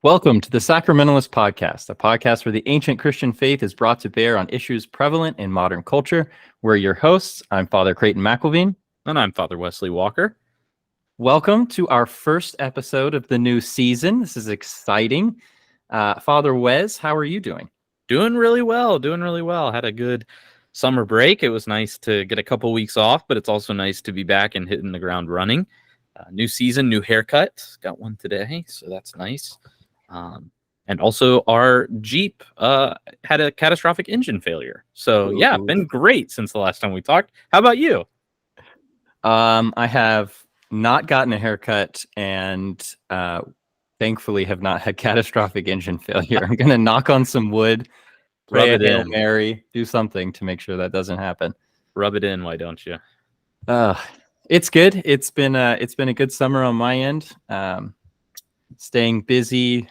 Welcome to the Sacramentalists podcast, a podcast where the ancient Christian faith is brought to bear on issues prevalent in modern culture. We're your hosts. I'm Father Creighton McElveen. And I'm Father Wesley Walker. Welcome to our first episode of the new season. This is exciting. Father Wes, how are you doing? Doing really well. Had a good summer break. It was nice to get a couple weeks off, but it's also nice to be back and hitting the ground running. New season, new haircut. Got one today, so that's nice. And also our Jeep had a catastrophic engine failure. So yeah, been great since the last time we talked. How about you? I have not gotten a haircut and thankfully have not had catastrophic engine failure. I'm going to knock on some wood, pray a Hail Mary, do something to make sure that doesn't happen. Rub it in, why don't you? It's good. It's been a good summer on my end. Staying busy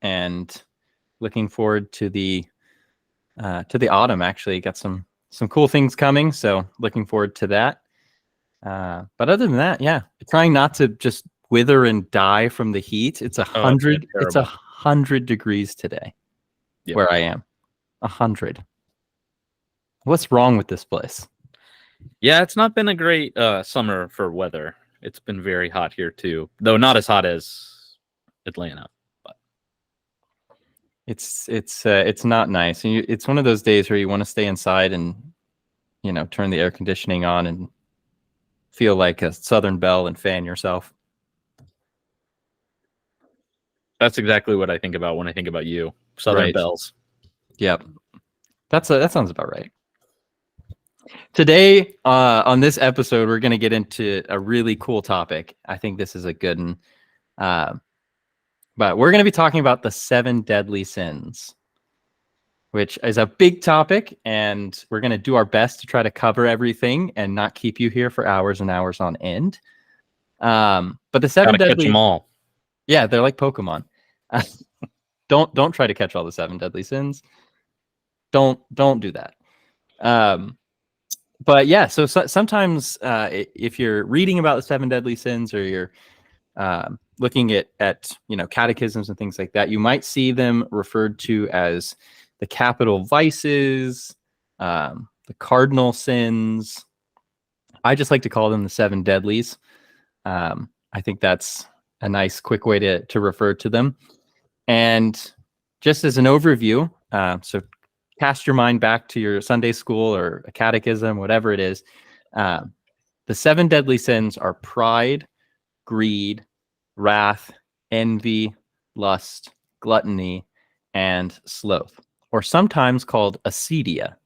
and looking forward to the autumn. Actually, got some cool things coming, so looking forward to that. But other than that, yeah, trying not to just wither and die from the heat. It's 100. It's 100 degrees today, where I am. 100. What's wrong with this place? Yeah, it's not been a great summer for weather. It's been very hot here too, though not as hot as Atlanta. But it's not nice, and it's one of those days where you want to stay inside and turn the air conditioning on and feel like a Southern Belle and fan yourself. That's exactly what I think about when I think about you, Southern Bells. Yep, that sounds about right. Today, on this episode, we're going to get into a really cool topic. I think this is a good one. But we're going to be talking about the 7 deadly sins, which is a big topic, and we're going to do our best to try to cover everything and not keep you here for hours and hours on end. But the 7 Gotta deadly, catch them all. Yeah, they're like Pokemon. Don't try to catch all the 7 deadly sins. Don't do that. But yeah, so sometimes if you're reading about the 7 deadly sins, or you're looking at catechisms and things like that, you might see them referred to as the capital vices, the cardinal sins. I just like to call them the 7 deadlies. I think that's a nice, quick way to refer to them. And just as an overview, so cast your mind back to your Sunday school or a catechism, whatever it is. The 7 deadly sins are pride, greed, wrath, envy, lust, gluttony, and sloth, or sometimes called acedia.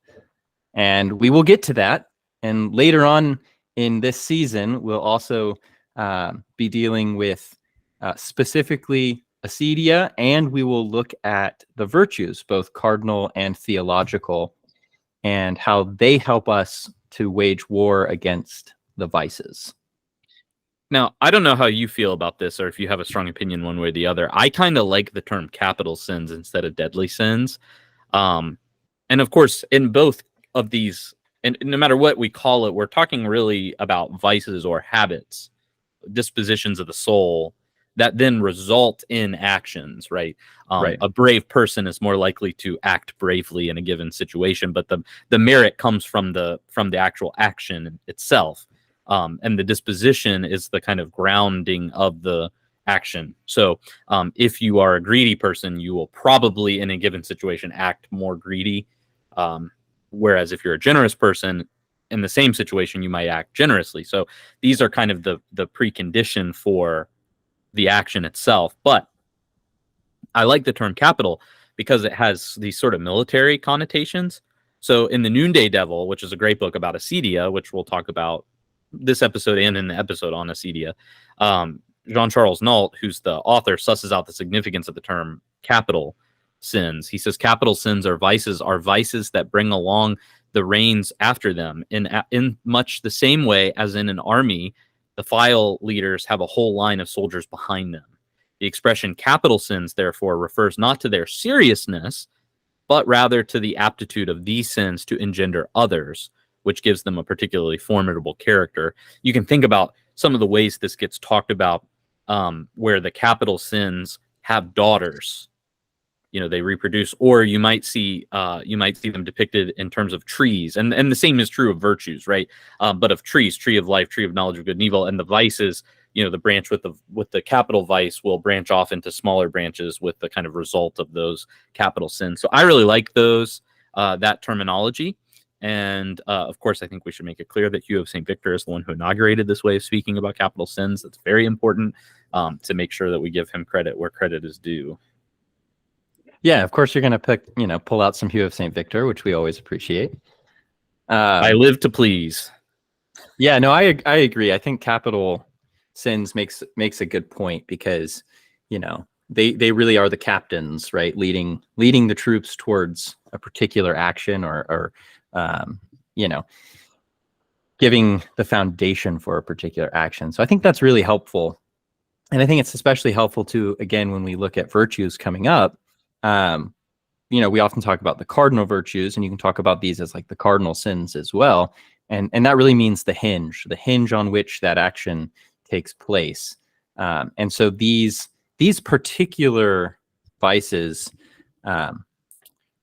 And we will get to that. And later on in this season, we'll also be dealing with specifically acedia, and we will look at the virtues, both cardinal and theological, and how they help us to wage war against the vices. Now, I don't know how you feel about this, or if you have a strong opinion one way or the other. I kind of like the term capital sins instead of deadly sins. And of course, in both of these, and no matter what we call it, we're talking really about vices or habits, dispositions of the soul that then result in actions, right? A brave person is more likely to act bravely in a given situation, but the merit comes from the actual action itself. And the disposition is the kind of grounding of the action. So if you are a greedy person, you will probably in a given situation act more greedy. Whereas if you're a generous person, in the same situation, you might act generously. So these are kind of the precondition for the action itself. But I like the term capital because it has these sort of military connotations. So in The Noonday Devil, which is a great book about acedia, which we'll talk about this episode and in the episode on acedia, Jean-Charles Nault, who's the author, susses out the significance of the term capital sins. He says capital sins are vices that bring along the reins after them in much the same way as in an army, the file leaders have a whole line of soldiers behind them. The expression capital sins, therefore, refers not to their seriousness, but rather to the aptitude of these sins to engender others, which gives them a particularly formidable character. You can think about some of the ways this gets talked about, where the capital sins have daughters, they reproduce, or you might see them depicted in terms of trees, and the same is true of virtues, right? But of trees, tree of life, tree of knowledge of good and evil, and the vices, the branch with the capital vice will branch off into smaller branches with the kind of result of those capital sins. So I really like that terminology. And of course, I think we should make it clear that Hugh of St. Victor is the one who inaugurated this way of speaking about capital sins. That's very important to make sure that we give him credit where credit is due. Yeah, of course, you're going to pull out some Hugh of St. Victor, which we always appreciate. I live to please. Yeah, no, I agree. I think capital sins makes a good point, because they really are the captains, right? Leading the troops towards a particular action, or giving the foundation for a particular action. So I think that's really helpful. And I think it's especially helpful too, again, when we look at virtues coming up. We often talk about the cardinal virtues, and you can talk about these as like the cardinal sins as well. And that really means the hinge on which that action takes place. And so these particular vices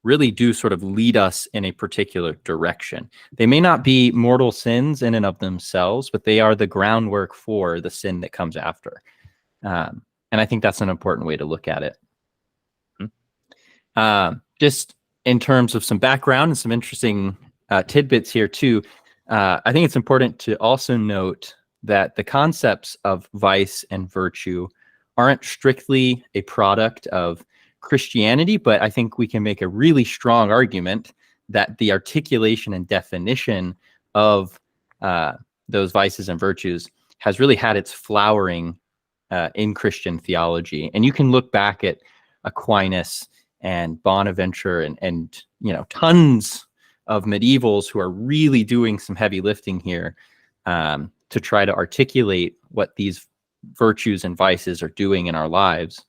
really do sort of lead us in a particular direction. They may not be mortal sins in and of themselves, but they are the groundwork for the sin that comes after. And I think that's an important way to look at it. Just in terms of some background and some interesting tidbits here too, I think it's important to also note that the concepts of vice and virtue aren't strictly a product of Christianity, but I think we can make a really strong argument that the articulation and definition of those vices and virtues has really had its flowering in Christian theology. And you can look back at Aquinas and Bonaventure and tons of medievals who are really doing some heavy lifting here to try to articulate what these virtues and vices are doing in our lives.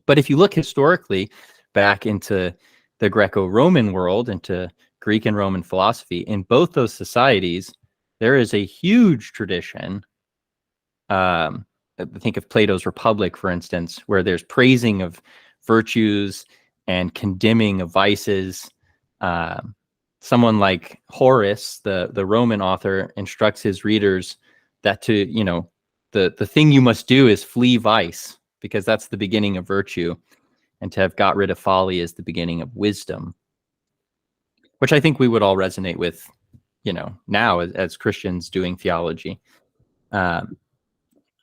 But if you look historically back into the Greco-Roman world, into Greek and Roman philosophy, in both those societies, there is a huge tradition. Think of Plato's Republic, for instance, where there's praising of virtues and condemning of vices. Someone like Horace, the Roman author, instructs his readers that the thing you must do is flee vice, because that's the beginning of virtue, and to have got rid of folly is the beginning of wisdom, which I think we would all resonate with, now as Christians doing theology.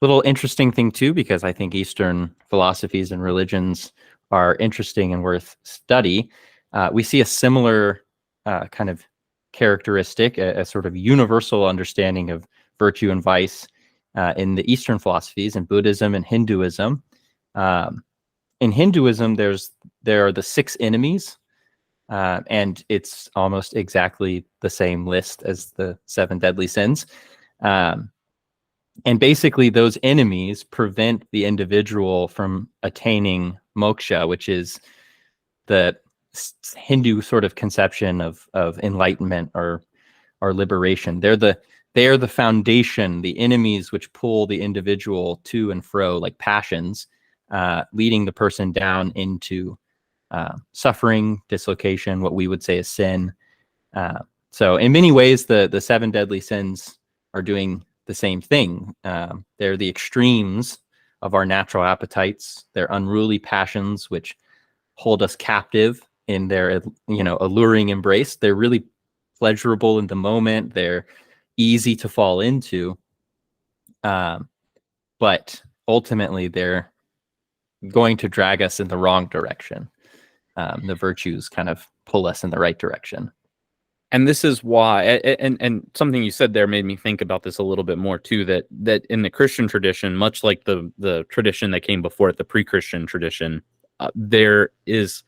Little interesting thing too, because I think Eastern philosophies and religions are interesting and worth study. We see a similar kind of characteristic, a sort of universal understanding of virtue and vice in the Eastern philosophies, in Buddhism and Hinduism. In Hinduism, there are the 6 enemies, and it's almost exactly the same list as the 7 deadly sins. And basically, those enemies prevent the individual from attaining moksha, which is the Hindu sort of conception of enlightenment or liberation. They are the foundation, the enemies which pull the individual to and fro like passions, leading the person down into suffering, dislocation, what we would say is sin. So in many ways, the 7 deadly sins are doing the same thing. They're the extremes of our natural appetites. They're unruly passions which hold us captive in their alluring embrace. They're really pleasurable in the moment. They're easy to fall into, but ultimately they're going to drag us in the wrong direction. The virtues kind of pull us in the right direction. And this is why, and something you said there made me think about this a little bit more too, that in the Christian tradition, much like the tradition that came before it, the pre-Christian tradition, there is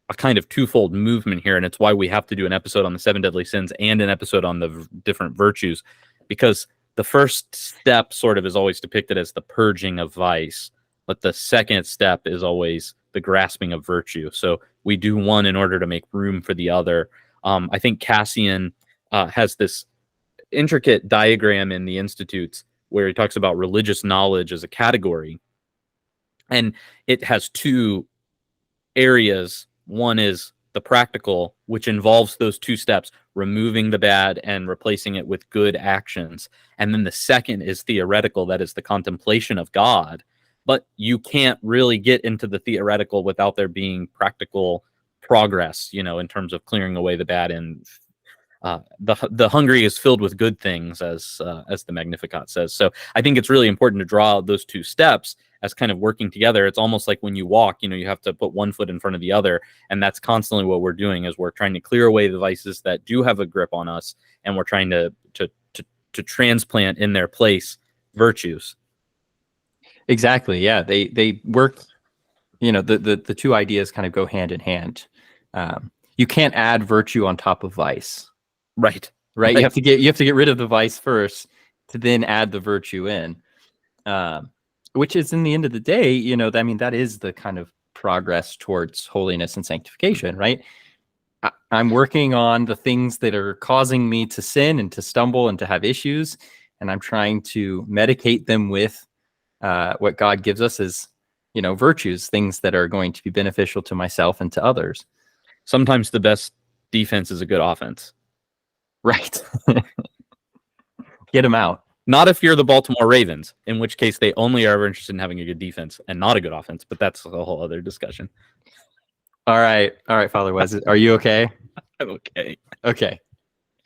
a kind of twofold movement here. And it's why we have to do an episode on the 7 deadly sins and an episode on the different virtues, because the first step sort of is always depicted as the purging of vice, but the second step is always the grasping of virtue. So we do one in order to make room for the other. I think Cassian has this intricate diagram in the Institutes where he talks about religious knowledge as a category. And it has two areas. One is the practical, which involves those two steps, removing the bad and replacing it with good actions. And then the second is theoretical, that is the contemplation of God. But you can't really get into the theoretical without there being practical progress, in terms of clearing away the bad. And the hungry is filled with good things, as the Magnificat says. So I think it's really important to draw those two steps as kind of working together. It's almost like when you walk, you have to put one foot in front of the other, and that's constantly what we're doing. Is we're trying to clear away the vices that do have a grip on us, and we're trying to transplant in their place virtues. Exactly. Yeah, they work. The two ideas kind of go hand in hand. You can't add virtue on top of vice. Right. You have to get rid of the vice first to then add the virtue in. Which is, in the end of the day, that is the kind of progress towards holiness and sanctification, right? I'm working on the things that are causing me to sin and to stumble and to have issues, and I'm trying to medicate them with what God gives us as, virtues, things that are going to be beneficial to myself and to others. Sometimes the best defense is a good offense. Right. Get them out. Not if you're the Baltimore Ravens, in which case they only are ever interested in having a good defense and not a good offense. But that's a whole other discussion. All right, Father Wes, are you okay? I'm okay. Okay.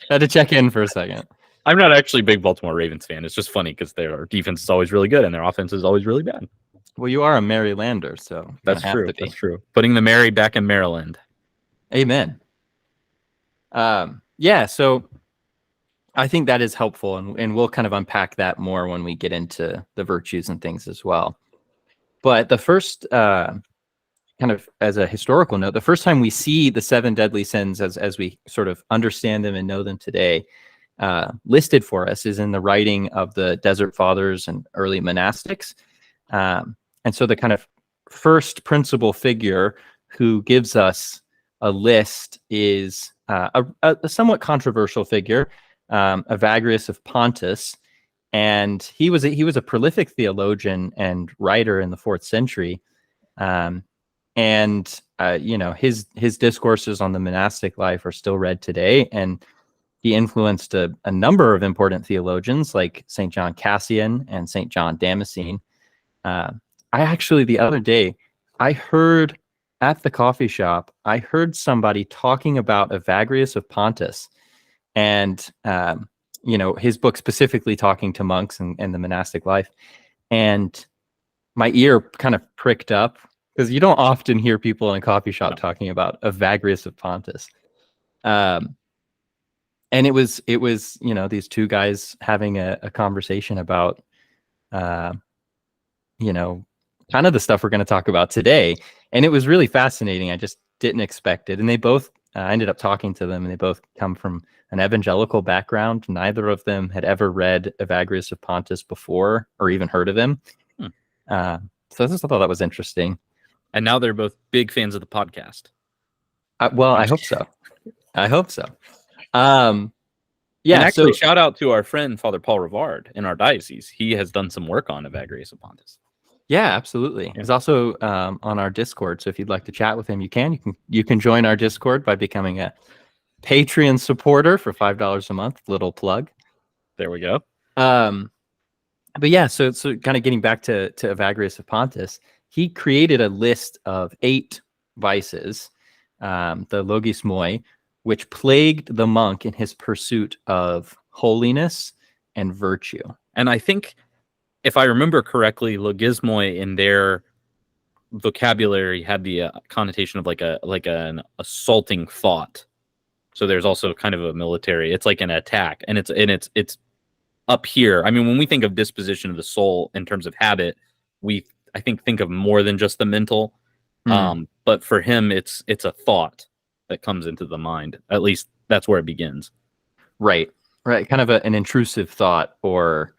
Had to check in for a second. I'm not actually a big Baltimore Ravens fan. It's just funny because their defense is always really good and their offense is always really bad. Well, you are a Marylander, so that's true. That's true. Putting the Mary back in Maryland. Amen. Yeah, so I think that is helpful, and we'll kind of unpack that more when we get into the virtues and things as well. But the first, kind of as a historical note, the first time we see the 7 deadly sins as we sort of understand them and know them today, listed for us is in the writing of the Desert Fathers and early monastics. And so the kind of first principal figure who gives us a list is a somewhat controversial figure, Evagrius of Pontus, and he was a prolific theologian and writer in the 4th century, and his discourses on the monastic life are still read today, and he influenced a number of important theologians like St. John Cassian and St. John Damascene. I actually, the other day, I heard at the coffee shop, I heard somebody talking about Evagrius of Pontus, and his book specifically talking to monks and the monastic life. And my ear kind of pricked up because you don't often hear people in a coffee shop talking about Evagrius of Pontus. And it was these two guys having a conversation about kind of the stuff we're going to talk about today. And it was really fascinating. I just didn't expect it. And they both, I ended up talking to them, and they both come from an evangelical background. Neither of them had ever read Evagrius of Pontus before or even heard of him. So I just thought that was interesting. And now they're both big fans of the podcast. I hope so. I hope so. Yeah. And actually, shout out to our friend, Father Paul Rivard in our diocese. He has done some work on Evagrius of Pontus. Yeah, absolutely. He's also on our Discord. So if you'd like to chat with him, you can join our Discord by becoming a Patreon supporter for $5 a month. Little plug. There we go. But yeah, so kind of getting back to Evagrius of Pontus, he created a list of 8 vices, the logismoi, which plagued the monk in his pursuit of holiness and virtue. And I think, if I remember correctly, logismoi in their vocabulary had the connotation of like an assaulting thought. So there's also kind of a military. It's like an attack, and it's up here. I mean, when we think of disposition of the soul in terms of habit, I think of more than just the mental. But for him, it's a thought that comes into the mind. At least that's where it begins. Right. Kind of an intrusive thought, or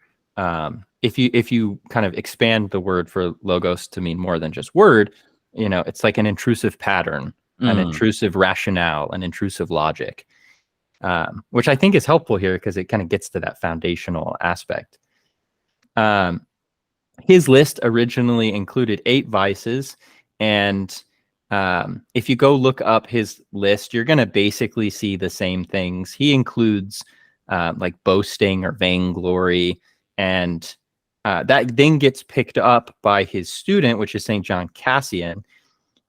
if you kind of expand the word for logos to mean more than just word, it's like an intrusive pattern, an intrusive rationale, an intrusive logic, which I think is helpful here because it kind of gets to that foundational aspect. his list originally included 8 vices, and if you go look up his list, you're going to basically see the same things. He includes like boasting or vainglory, and that then gets picked up by his student, which is St. John Cassian,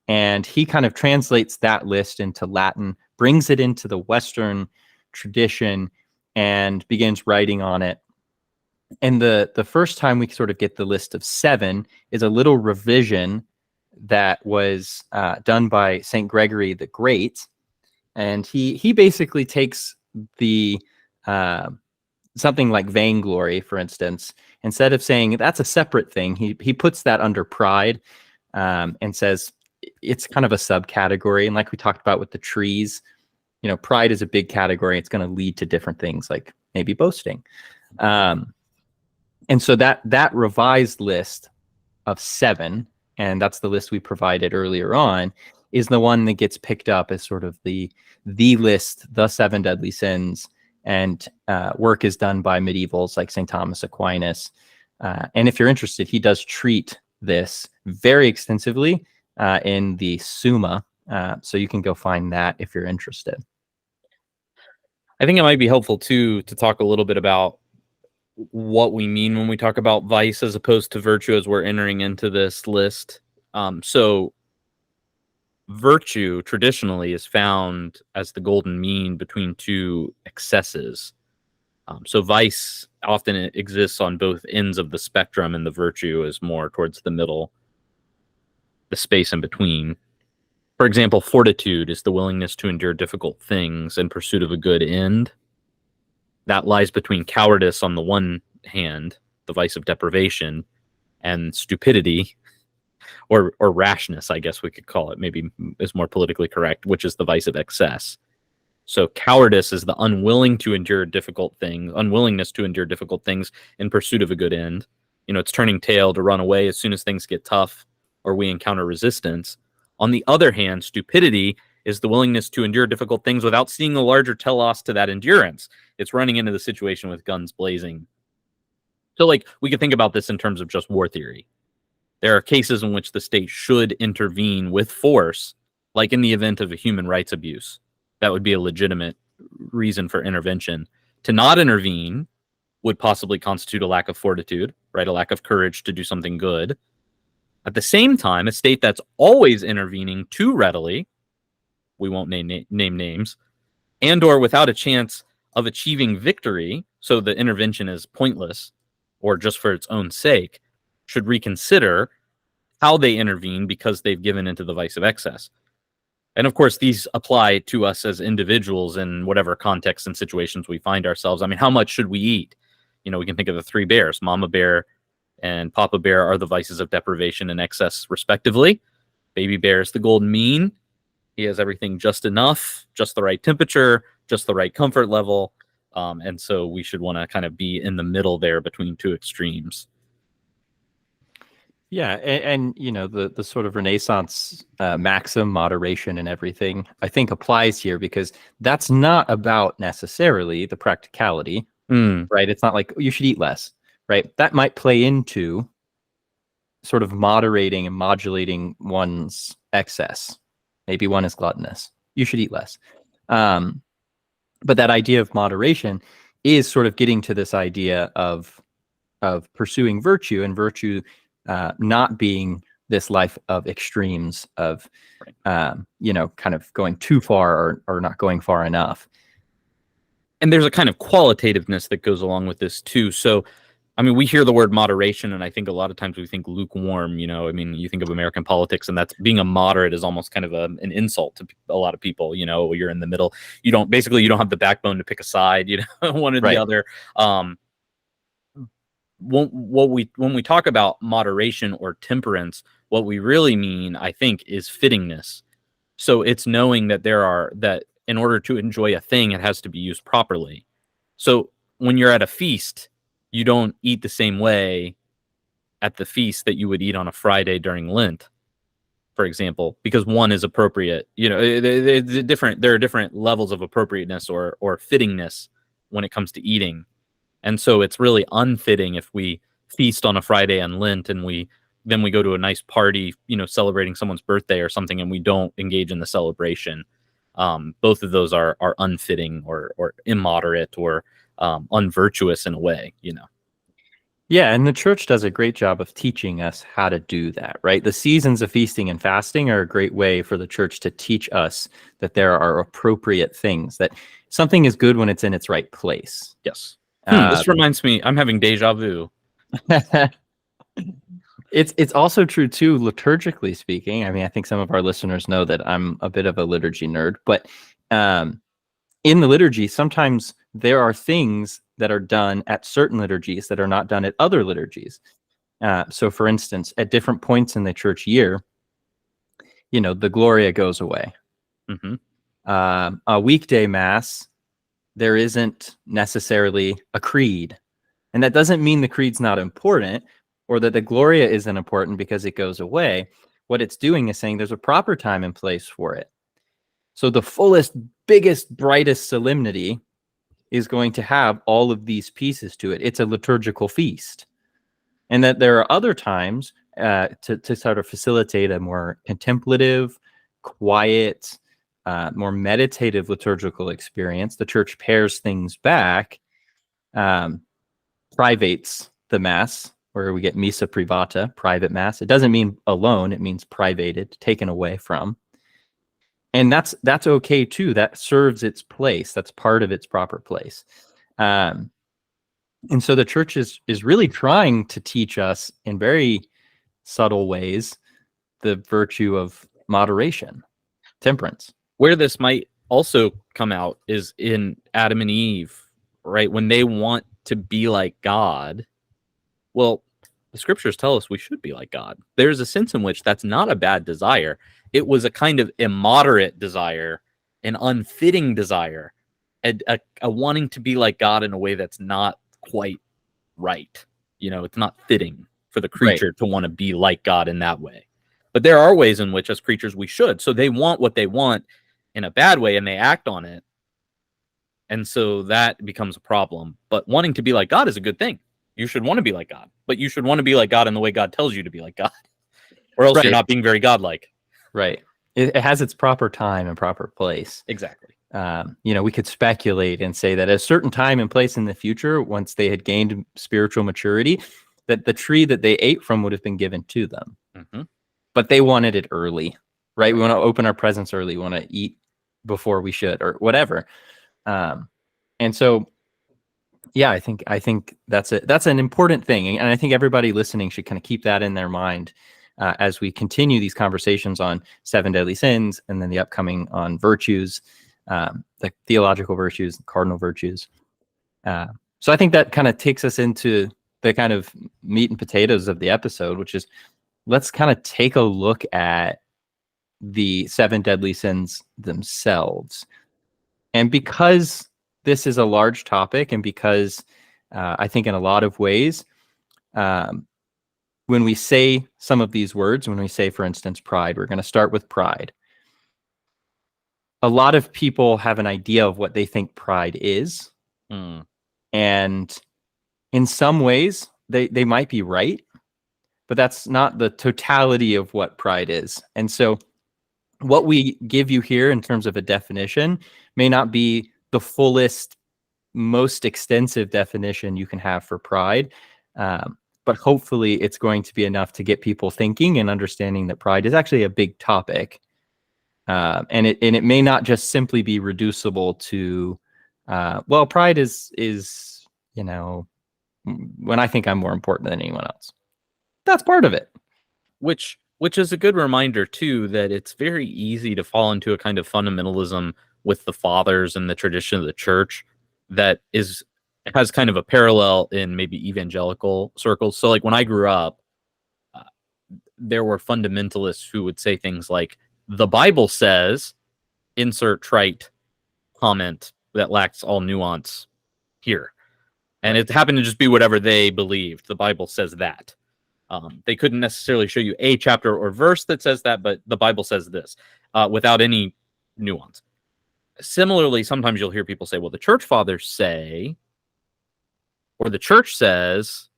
and he kind of translates that list into Latin, brings it into the Western tradition, and begins writing on it. And the first time we sort of get the list of 7 is a little revision that was done by St. Gregory the Great, and he basically takes the something like vainglory, for instance, instead of saying that's a separate thing, he puts that under pride, and says it's kind of a subcategory. And like we talked about with the trees, pride is a big category. It's going to lead to different things, like maybe boasting. And so that revised list of 7, and that's the list we provided earlier on, is the one that gets picked up as sort of the list, the 7 deadly sins, and work is done by medievals like St. Thomas Aquinas. And if you're interested, he does treat this very extensively in the Summa, so you can go find that if you're interested. I think it might be helpful too to talk a little bit about what we mean when we talk about vice as opposed to virtue as we're entering into this list. So virtue traditionally is found as the golden mean between 2 excesses. So vice often exists on both ends of the spectrum, and the virtue is more towards the middle, the space in between. For example, fortitude is the willingness to endure difficult things in pursuit of a good end. That lies between cowardice on the one hand, the vice of deprivation, and stupidity, or rashness, I guess we could call it, maybe is more politically correct, which is the vice of excess. So cowardice is the unwillingness to endure difficult things in pursuit of a good end. It's turning tail to run away as soon as things get tough or we encounter resistance. On the other hand, stupidity is the willingness to endure difficult things without seeing the larger telos to that endurance. It's running into the situation with guns blazing. So we could think about this in terms of just war theory. There are cases in which the state should intervene with force, like in the event of a human rights abuse. That would be a legitimate reason for intervention. To not intervene would possibly constitute a lack of fortitude, right? A lack of courage to do something good. At the same time, a state that's always intervening too readily, we won't name names, and or without a chance of achieving victory, so the intervention is pointless or just for its own sake, should reconsider how they intervene because they've given into the vice of excess. And of course, these apply to us as individuals in whatever context and situations we find ourselves. I mean, how much should we eat? We can think of the 3 bears. Mama bear and Papa bear are the vices of deprivation and excess, respectively. Baby bear is the golden mean. He has everything just enough, just the right temperature, just the right comfort level. And so we should want to kind of be in the middle there between 2 extremes. Yeah, and the sort of Renaissance maxim, moderation and everything, I think applies here, because that's not about necessarily the practicality, right? It's not like you should eat less, right? That might play into sort of moderating and modulating one's excess. Maybe one is gluttonous. You should eat less. But that idea of moderation is sort of getting to this idea of pursuing virtue, and virtue not being this life of extremes of, kind of going too far or not going far enough. And there's a kind of qualitativeness that goes along with this too. So, I mean, we hear the word moderation, and I think a lot of times we think lukewarm. You think of American politics, and that's being a moderate is almost kind of an insult to a lot of people. You're in the middle. You don't have the backbone to pick a side. One or the other. When we talk about moderation or temperance, what we really mean, I think, is fittingness. So it's knowing that that in order to enjoy a thing, it has to be used properly. So when you're at a feast, you don't eat the same way at the feast that you would eat on a Friday during Lent, for example, because one is appropriate. There are different levels of appropriateness or fittingness when it comes to eating. And so it's really unfitting if we feast on a Friday on Lent, and then we go to a nice party, celebrating someone's birthday or something, and we don't engage in the celebration. Both of those are unfitting or immoderate or unvirtuous in a way, Yeah, and the church does a great job of teaching us how to do that, right? The seasons of feasting and fasting are a great way for the church to teach us that there are appropriate things, that something is good when it's in its right place. Yes. This reminds me, I'm having deja vu. It's also true too, liturgically speaking. I mean, I think some of our listeners know that I'm a bit of a liturgy nerd, but in the liturgy, sometimes there are things that are done at certain liturgies that are not done at other liturgies. So, for instance, at different points in the church year, the Gloria goes away. Mm-hmm. A weekday mass, there isn't necessarily a creed. And that doesn't mean the creed's not important or that the Gloria isn't important because it goes away. What it's doing is saying there's a proper time and place for it. So the fullest, biggest, brightest solemnity is going to have all of these pieces to it. It's a liturgical feast. And that there are other times to sort of facilitate a more contemplative, quiet, more meditative liturgical experience. The church pares things back, privates the mass, where we get missa privata, private mass. It doesn't mean alone, it means privated, taken away from. And that's okay too. That serves its place. That's part of its proper place. And so the church is really trying to teach us in very subtle ways the virtue of moderation, temperance. Where this might also come out is in Adam and Eve, right? When they want to be like God, well, the scriptures tell us we should be like God. There's a sense in which that's not a bad desire. It was a kind of immoderate desire, an unfitting desire, a wanting to be like God in a way that's not quite right. It's not fitting for the creature to want to be like God in that way. But there are ways in which as creatures we should. So they want what they want in a bad way and they act on it. And so that becomes a problem. But wanting to be like God is a good thing. You should want to be like God, but you should want to be like God in the way God tells you to be like God, or else you're not being very godlike. Right. It has its proper time and proper place. Exactly. We could speculate and say that at a certain time and place in the future, once they had gained spiritual maturity, that the tree that they ate from would have been given to them. Mm-hmm. But they wanted it early, right? We want to open our presents early. We want to eat before we should, or whatever. And so, yeah, I think that's an important thing, and I think everybody listening should kind of keep that in their mind as we continue these conversations on 7 deadly sins, and then the upcoming on virtues, the theological virtues, the cardinal virtues. So I think that kind of takes us into the kind of meat and potatoes of the episode, which is let's kind of take a look at the 7 deadly sins themselves. And because this is a large topic, and because I think in a lot of ways, when we say some of these words, when we say, for instance, pride, we're going to start with pride. A lot of people have an idea of what they think pride is. And in some ways, they might be right, but that's not the totality of what pride is. And so what we give you here in terms of a definition may not be the fullest, most extensive definition you can have for pride. But hopefully it's going to be enough to get people thinking and understanding that pride is actually a big topic. And it may not just simply be reducible to, pride is, when I think I'm more important than anyone else. That's part of it. Which is a good reminder, too, that it's very easy to fall into a kind of fundamentalism with the fathers and the tradition of the church that has kind of a parallel in maybe evangelical circles. So like when I grew up, there were fundamentalists who would say things like, the Bible says, insert trite comment that lacks all nuance here. And it happened to just be whatever they believed. The Bible says that. They couldn't necessarily show you a chapter or verse that says that, but the Bible says this without any nuance. Similarly, sometimes you'll hear people say, well, the church fathers say, or the church says,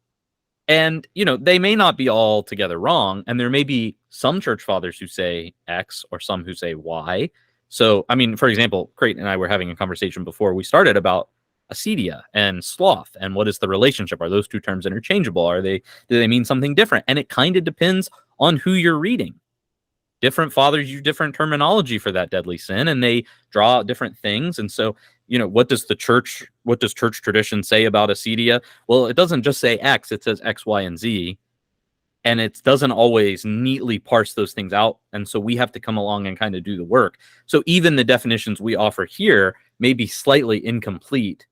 And, they may not be all together wrong. And there may be some church fathers who say X or some who say Y. So, I mean, for example, Creighton and I were having a conversation before we started about acedia and sloth and what is the relationship? Are those two terms interchangeable? Do they mean something different? And it kind of depends on who you're reading. Different fathers use different terminology for that deadly sin, and they draw out different things. And so, what does church tradition say about acedia? Well, it doesn't just say X, it says X, Y, and Z. And it doesn't always neatly parse those things out. And so we have to come along and kind of do the work. So even the definitions we offer here may be slightly incomplete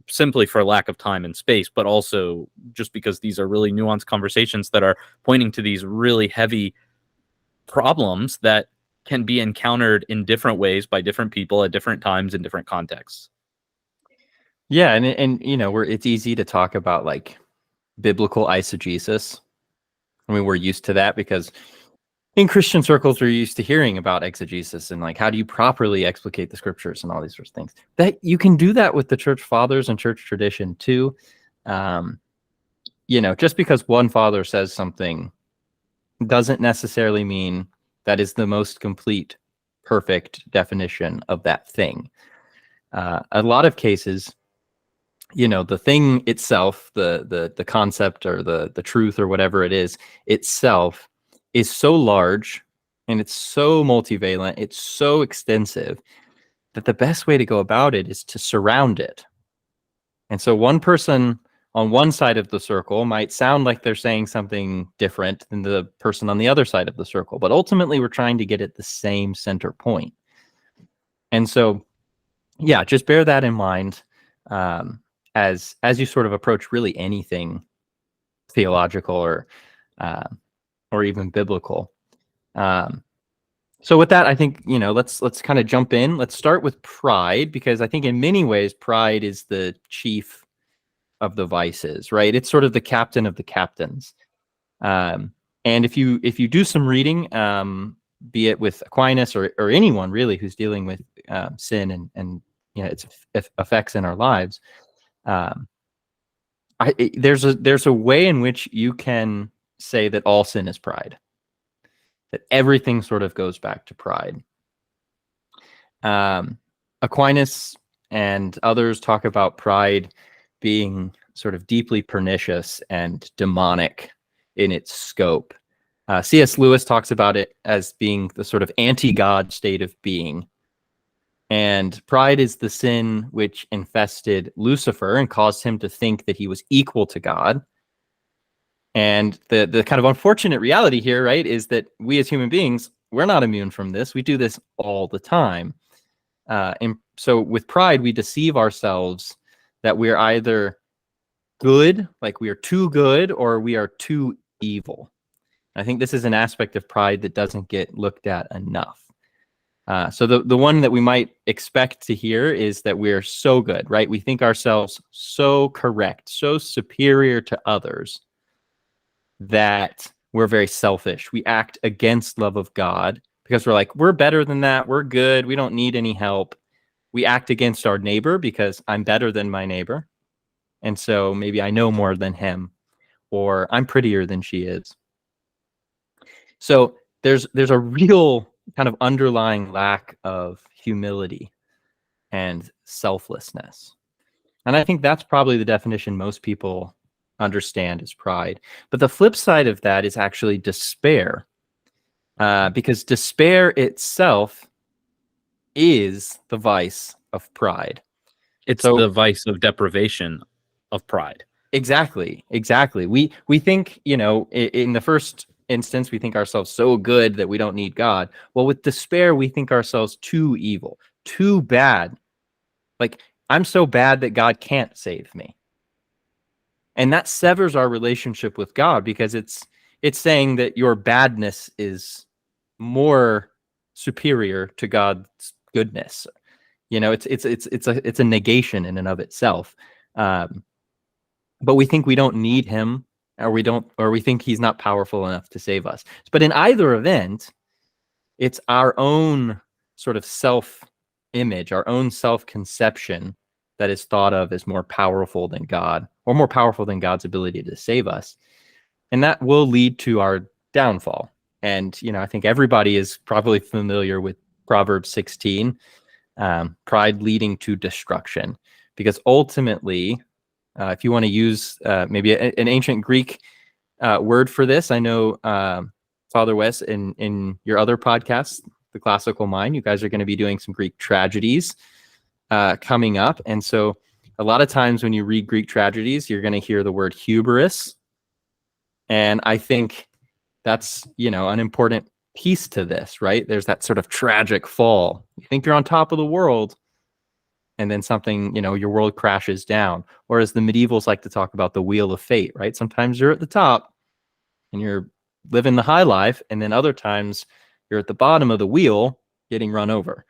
simply for lack of time and space, but also just because these are really nuanced conversations that are pointing to these really heavy problems that can be encountered in different ways by different people at different times in different contexts. Yeah, and it's easy to talk about like biblical eisegesis. I mean, we're used to that because in Christian circles, we're used to hearing about exegesis and like how do you properly explicate the scriptures and all these sorts of things. That you can do that with the church fathers and church tradition too. Just because one father says something doesn't necessarily mean that is the most complete, perfect definition of that thing. A lot of cases, the thing itself, the concept or the truth or whatever it is itself is so large and it's so multivalent, it's so extensive that the best way to go about it is to surround it. And so one person on one side of the circle might sound like they're saying something different than the person on the other side of the circle, but ultimately we're trying to get at the same center point. And so, yeah, just bear that in mind as you sort of approach really anything theological or even biblical. So with that, I think, let's kind of jump in. Let's start with pride, because I think in many ways, pride is the chief of the vices, right? It's sort of the captain of the captains. And if you do some reading, be it with Aquinas or anyone really who's dealing with sin and its effects in our lives, there's a way in which you can say that all sin is pride, that everything sort of goes back to pride. Aquinas and others talk about pride being sort of deeply pernicious and demonic in its scope. C.S. Lewis talks about it as being the sort of anti-God state of being. And pride is the sin which infested Lucifer and caused him to think that he was equal to God. And the kind of unfortunate reality here, right, is that we as human beings, we're not immune from this. We do this all the time. And so with pride, we deceive ourselves that we're either good, like we are too good, or we are too evil. I think this is an aspect of pride that doesn't get looked at enough. So the one that we might expect to hear is that we're so good, right? We think ourselves so correct, so superior to others that we're very selfish. We act against love of God because we're like, we're better than that. We're good. We don't need any help. We act against our neighbor because I'm better than my neighbor. And so maybe I know more than him, or I'm prettier than she is. So there's a real kind of underlying lack of humility and selflessness. And I think that's probably the definition most people understand as pride. But the flip side of that is actually despair, because despair itself is the vice of pride. It's the vice of deprivation of pride. Exactly. We think, in the first instance, we think ourselves so good that we don't need God. Well, with despair, we think ourselves too evil, too bad. Like, I'm so bad that God can't save me. And that severs our relationship with God, because it's saying that your badness is more superior to God's goodness. It's a negation in and of itself. But we think we don't need him, or we think he's not powerful enough to save us. But in either event, it's our own sort of self-image, our own self-conception that is thought of as more powerful than God, or more powerful than God's ability to save us. And that will lead to our downfall. And, I think everybody is probably familiar with Proverbs 16, pride leading to destruction. Because ultimately, if you want to use maybe an ancient Greek word for this, I know Father Wes, in your other podcast, The Classical Mind, you guys are going to be doing some Greek tragedies coming up. And so a lot of times when you read Greek tragedies, you're going to hear the word hubris. And I think that's, an important piece to this, right? There's that sort of tragic fall. You think you're on top of the world, and then something, your world crashes down. Or as the medievals like to talk about, the wheel of fate, right? Sometimes you're at the top and you're living the high life, and then other times you're at the bottom of the wheel getting run over.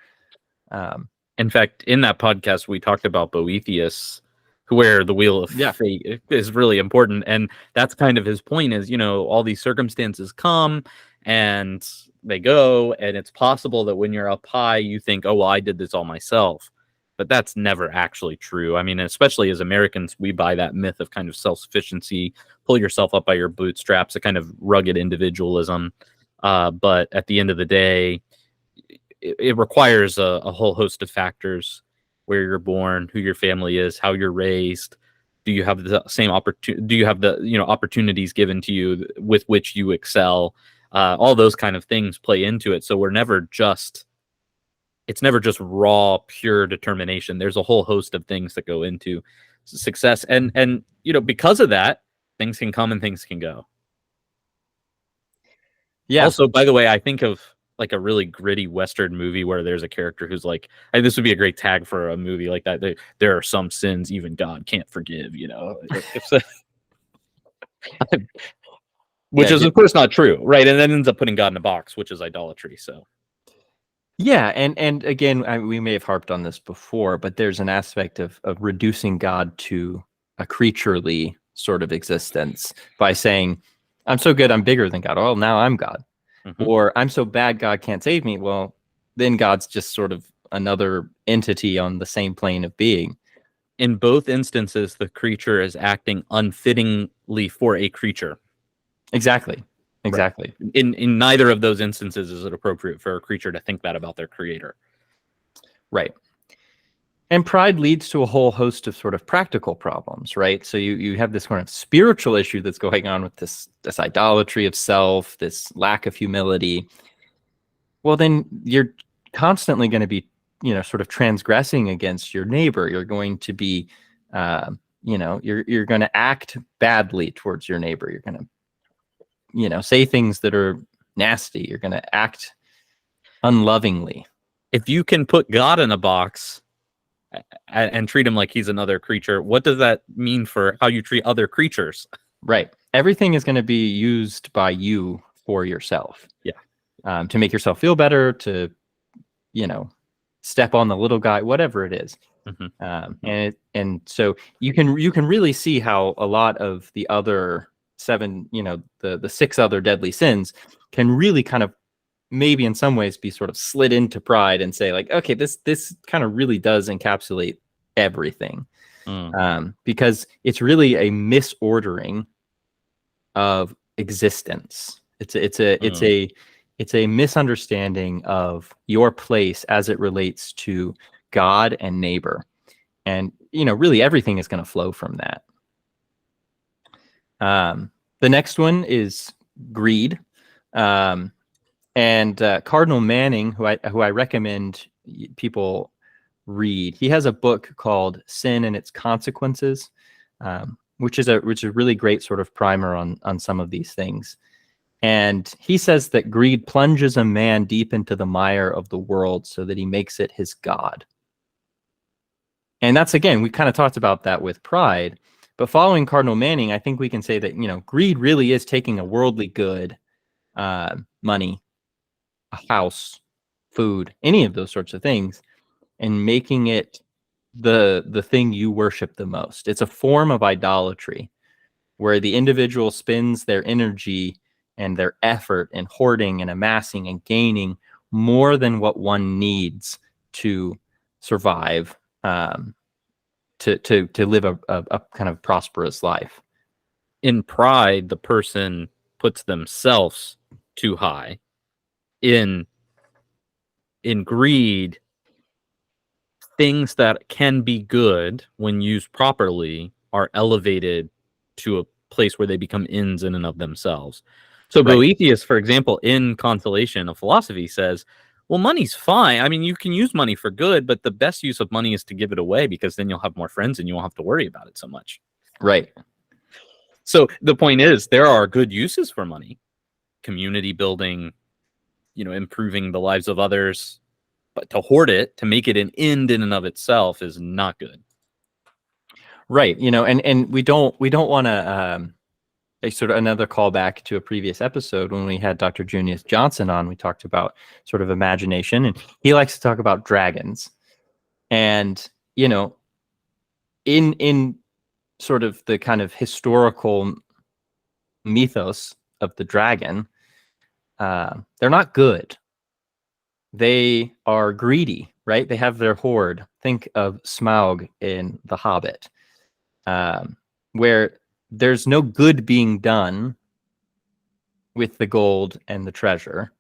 In fact, in that podcast, we talked about Boethius, where the wheel of fate is really important. And that's kind of his point is, all these circumstances come and they go, and it's possible that when you're up high, you think, oh, well, I did this all myself. But that's never actually true. I mean, especially as Americans, we buy that myth of kind of self-sufficiency, pull yourself up by your bootstraps, a kind of rugged individualism. But at the end of the day, it requires a whole host of factors: where you're born, who your family is, how you're raised. Do you have the same opportunity? Do you have the opportunities given to you with which you excel? All those kind of things play into it. So it's never just raw, pure determination. There's a whole host of things that go into success, and because of that, things can come and things can go. Yeah. Also, by the way, I think of like a really gritty Western movie where there's a character who's like, this would be a great tag for a movie like that. There are some sins even God can't forgive, which is of course not true, right? And then ends up putting God in a box, which is idolatry. So. Yeah, and again, we may have harped on this before, but there's an aspect of reducing God to a creaturely sort of existence by saying, I'm so good, I'm bigger than God. Oh, now I'm God. Mm-hmm. Or I'm so bad, God can't save me. Well, then God's just sort of another entity on the same plane of being. In both instances, the creature is acting unfittingly for a creature. Exactly. Right. In neither of those instances is it appropriate for a creature to think that about their creator. Right. And pride leads to a whole host of sort of practical problems, right? So you have this kind of spiritual issue that's going on with this idolatry of self, this lack of humility. Well, then you're constantly going to be, sort of transgressing against your neighbor. You're going to be, you're going to act badly towards your neighbor. You're going to, say things that are nasty. You're going to act unlovingly. If you can put God in a box and treat him like he's another creature, what does that mean for how you treat other creatures? Right. Everything is going to be used by you for yourself. Yeah. To make yourself feel better, to, step on the little guy, whatever it is. Mm-hmm. And so you can really see how a lot of the other seven, the 6 other deadly sins can really kind of maybe in some ways be sort of slid into pride and say like, okay, this kind of really does encapsulate everything. Because it's really a misordering of existence. It's a misunderstanding of your place as it relates to God and neighbor. And, really everything is going to flow from that. The next one is greed. And Cardinal Manning, who I recommend people read, he has a book called Sin and Its Consequences, which is a really great sort of primer on some of these things. And he says that greed plunges a man deep into the mire of the world so that he makes it his God. And that's, again, we kind of talked about that with pride, but following Cardinal Manning, I think we can say that, greed really is taking a worldly good, money, a house, food, any of those sorts of things, and making it the thing you worship the most. It's a form of idolatry where the individual spends their energy and their effort in hoarding and amassing and gaining more than what one needs to survive to live a kind of prosperous life. In pride, the person puts themselves too high. In greed, things that can be good when used properly are elevated to a place where they become ends in and of themselves. So Boethius, for example, in Consolation of Philosophy says, well, money's fine. I mean, you can use money for good, but the best use of money is to give it away, because then you'll have more friends and you won't have to worry about it so much. Right. So the point is, there are good uses for money: community building, improving the lives of others. But to hoard it, to make it an end in and of itself, is not good. Right. And we don't want to a sort of another callback to a previous episode when we had Dr. Junius Johnson on. We talked about sort of imagination, and he likes to talk about dragons. And in sort of the kind of historical mythos of the dragon, they're not good. They are greedy, right? They have their hoard. Think of Smaug in The Hobbit, where there's no good being done with the gold and the treasure.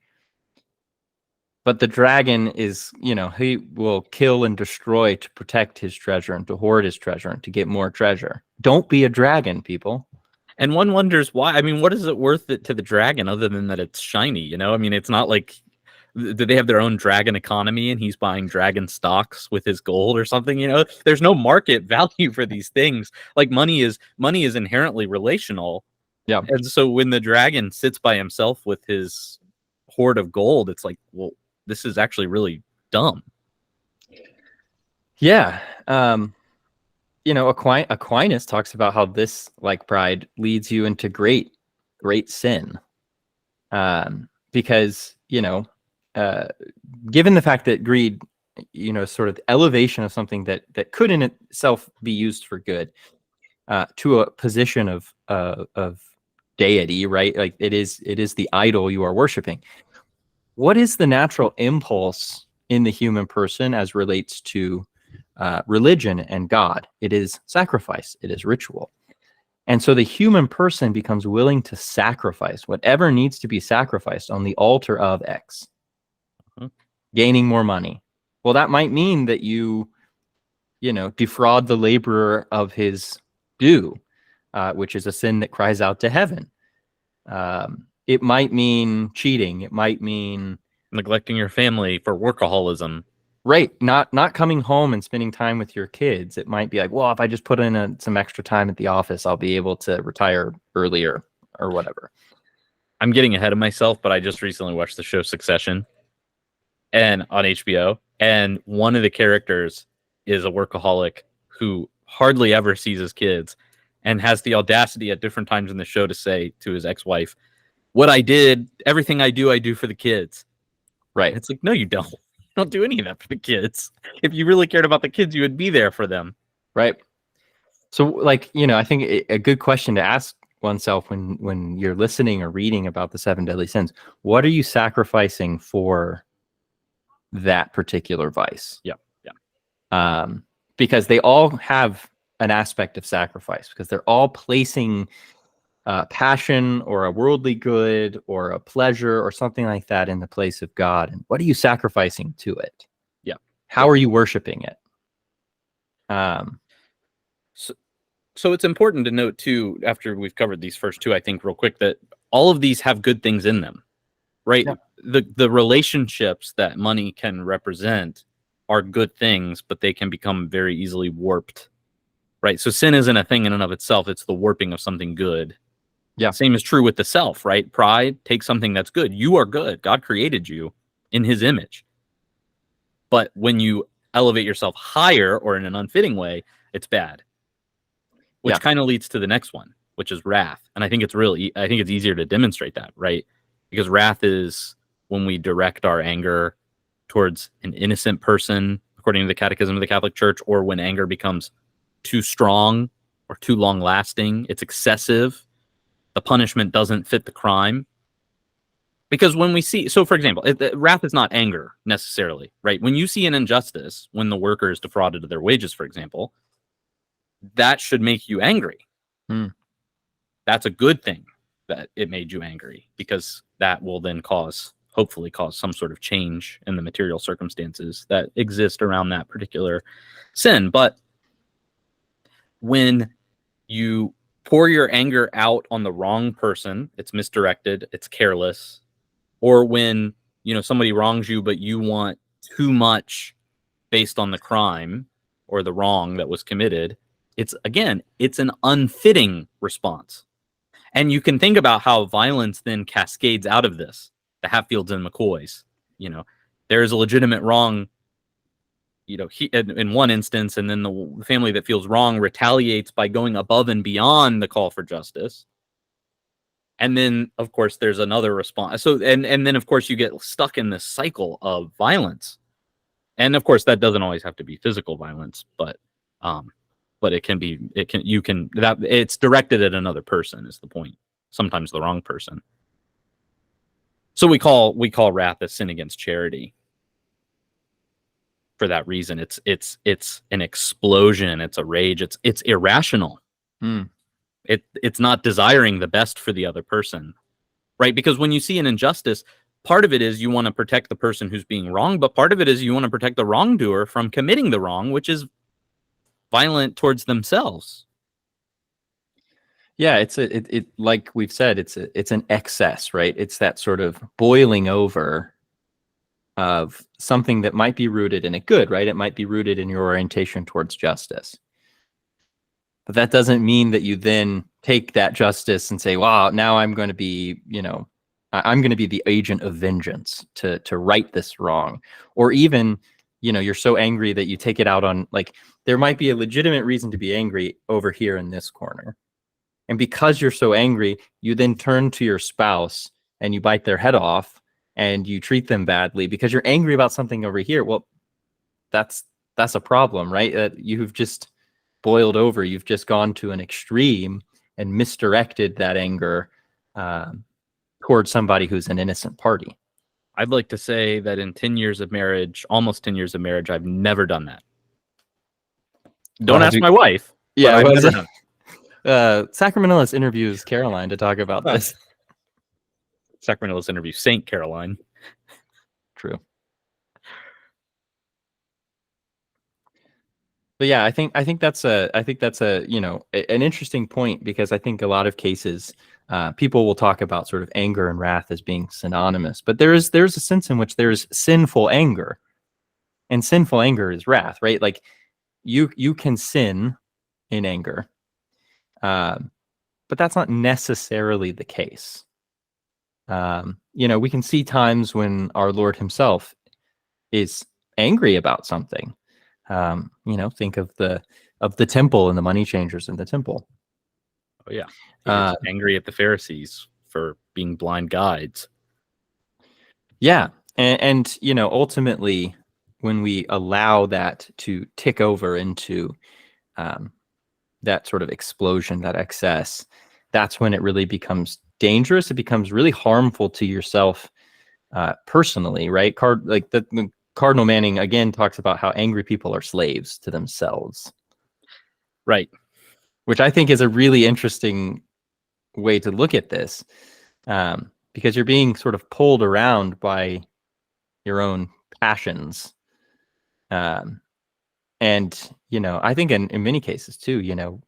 But the dragon is, he will kill and destroy to protect his treasure and to hoard his treasure and to get more treasure. Don't be a dragon, people. And one wonders why. I mean, what is it worth it to the dragon other than that it's shiny? I mean, it's not like, do they have their own dragon economy and he's buying dragon stocks with his gold or something? There's no market value for these things. Like money is inherently relational. Yeah. And so when the dragon sits by himself with his hoard of gold, it's like, well, this is actually really dumb. Yeah. Aquinas talks about how this, like pride, leads you into great sin. Because, given the fact that greed, sort of elevation of something that could in itself be used for good, to a position of deity, right? Like it is the idol you are worshiping. What is the natural impulse in the human person as relates to religion and God? It is sacrifice. It is ritual. And so the human person becomes willing to sacrifice whatever needs to be sacrificed on the altar of X. Gaining more money. Well, that might mean that you defraud the laborer of his due, which is a sin that cries out to heaven. It might mean cheating. It might mean neglecting your family for workaholism. Right. Not coming home and spending time with your kids. It might be like, well, if I just put in some extra time at the office, I'll be able to retire earlier or whatever. I'm getting ahead of myself, but I just recently watched the show Succession and on HBO. And one of the characters is a workaholic who hardly ever sees his kids and has the audacity at different times in the show to say to his ex-wife, everything I do for the kids. Right. And it's like, no, you don't. You don't do any of that for the kids. If you really cared about the kids, you would be there for them. Right. So I think a good question to ask oneself when you're listening or reading about the 7 deadly sins, what are you sacrificing for that particular vice? Yeah. Because they all have an aspect of sacrifice, because they're all placing passion or a worldly good or a pleasure or something like that in the place of God. And what are you sacrificing to it? Yeah. How are you worshiping it? So it's important to note too, after we've covered these first two, I think real quick, that all of these have good things in them, right? Yeah. The relationships that money can represent are good things, but they can become very easily warped, right? So sin isn't a thing in and of itself. It's the warping of something good. Yeah. Same is true with the self, right? Pride takes something that's good. You are good. God created you in his image. But when you elevate yourself higher or in an unfitting way, it's bad. Which kind of leads to the next one, which is wrath. And I think it's easier to demonstrate that, right? Because wrath is when we direct our anger towards an innocent person, according to the Catechism of the Catholic Church, or when anger becomes too strong or too long lasting, it's excessive. The punishment doesn't fit the crime. Because when we see, so for example, wrath is not anger necessarily, right? When you see an injustice, when the worker is defrauded of their wages, for example, that should make you angry. Mm. That's a good thing that it made you angry, because that will then hopefully cause some sort of change in the material circumstances that exist around that particular sin. But when you pour your anger out on the wrong person, it's misdirected, it's careless, or when, somebody wrongs you, but you want too much based on the crime or the wrong that was committed, it's an unfitting response. And you can think about how violence then cascades out of this. The Hatfields and McCoys, there is a legitimate wrong, in one instance, and then the family that feels wrong retaliates by going above and beyond the call for justice. And then, of course, there's another response. So, and then, of course, you get stuck in this cycle of violence. And of course, that doesn't always have to be physical violence, but it's directed at another person is the point. Sometimes the wrong person. So we call wrath a sin against charity. For that reason, it's an explosion. It's a rage. It's irrational. Mm. It's not desiring the best for the other person, right? Because when you see an injustice, part of it is you want to protect the person who's being wronged, but part of it is you want to protect the wrongdoer from committing the wrong, which is violent towards themselves. Yeah, it's like we've said, it's an excess, right? It's that sort of boiling over of something that might be rooted in a good, right? It might be rooted in your orientation towards justice. But that doesn't mean that you then take that justice and say, wow, now I'm going to be, I'm going to be the agent of vengeance to right this wrong. Or even, you're so angry that you take it out on, like, there might be a legitimate reason to be angry over here in this corner. And because you're so angry, you then turn to your spouse and you bite their head off and you treat them badly because you're angry about something over here. Well, that's a problem, right? You've just boiled over. You've just gone to an extreme and misdirected that anger towards somebody who's an innocent party. I'd like to say that in 10 years of marriage, almost 10 years of marriage, I've never done that. Don't ask my wife. Yeah, I've never done it. Sacramentalists interviews Caroline to talk about this. Sacramentalists interview Saint Caroline. True. But yeah, I think that's an interesting point, because I think a lot of cases people will talk about sort of anger and wrath as being synonymous, but there's a sense in which there's sinful anger, and sinful anger is wrath, right? Like you can sin in anger, but that's not necessarily the case. We can see times when our Lord himself is angry about something. Think of the temple and the money changers in the temple. Oh yeah. He was angry at the Pharisees for being blind guides. Yeah. And ultimately, when we allow that to tick over into that sort of explosion, that excess, that's when it really becomes dangerous. It becomes really harmful to yourself personally, right? The Cardinal Manning again talks about how angry people are slaves to themselves. Right. Which I think is a really interesting way to look at this, because you're being sort of pulled around by your own passions. And, I think in many cases too,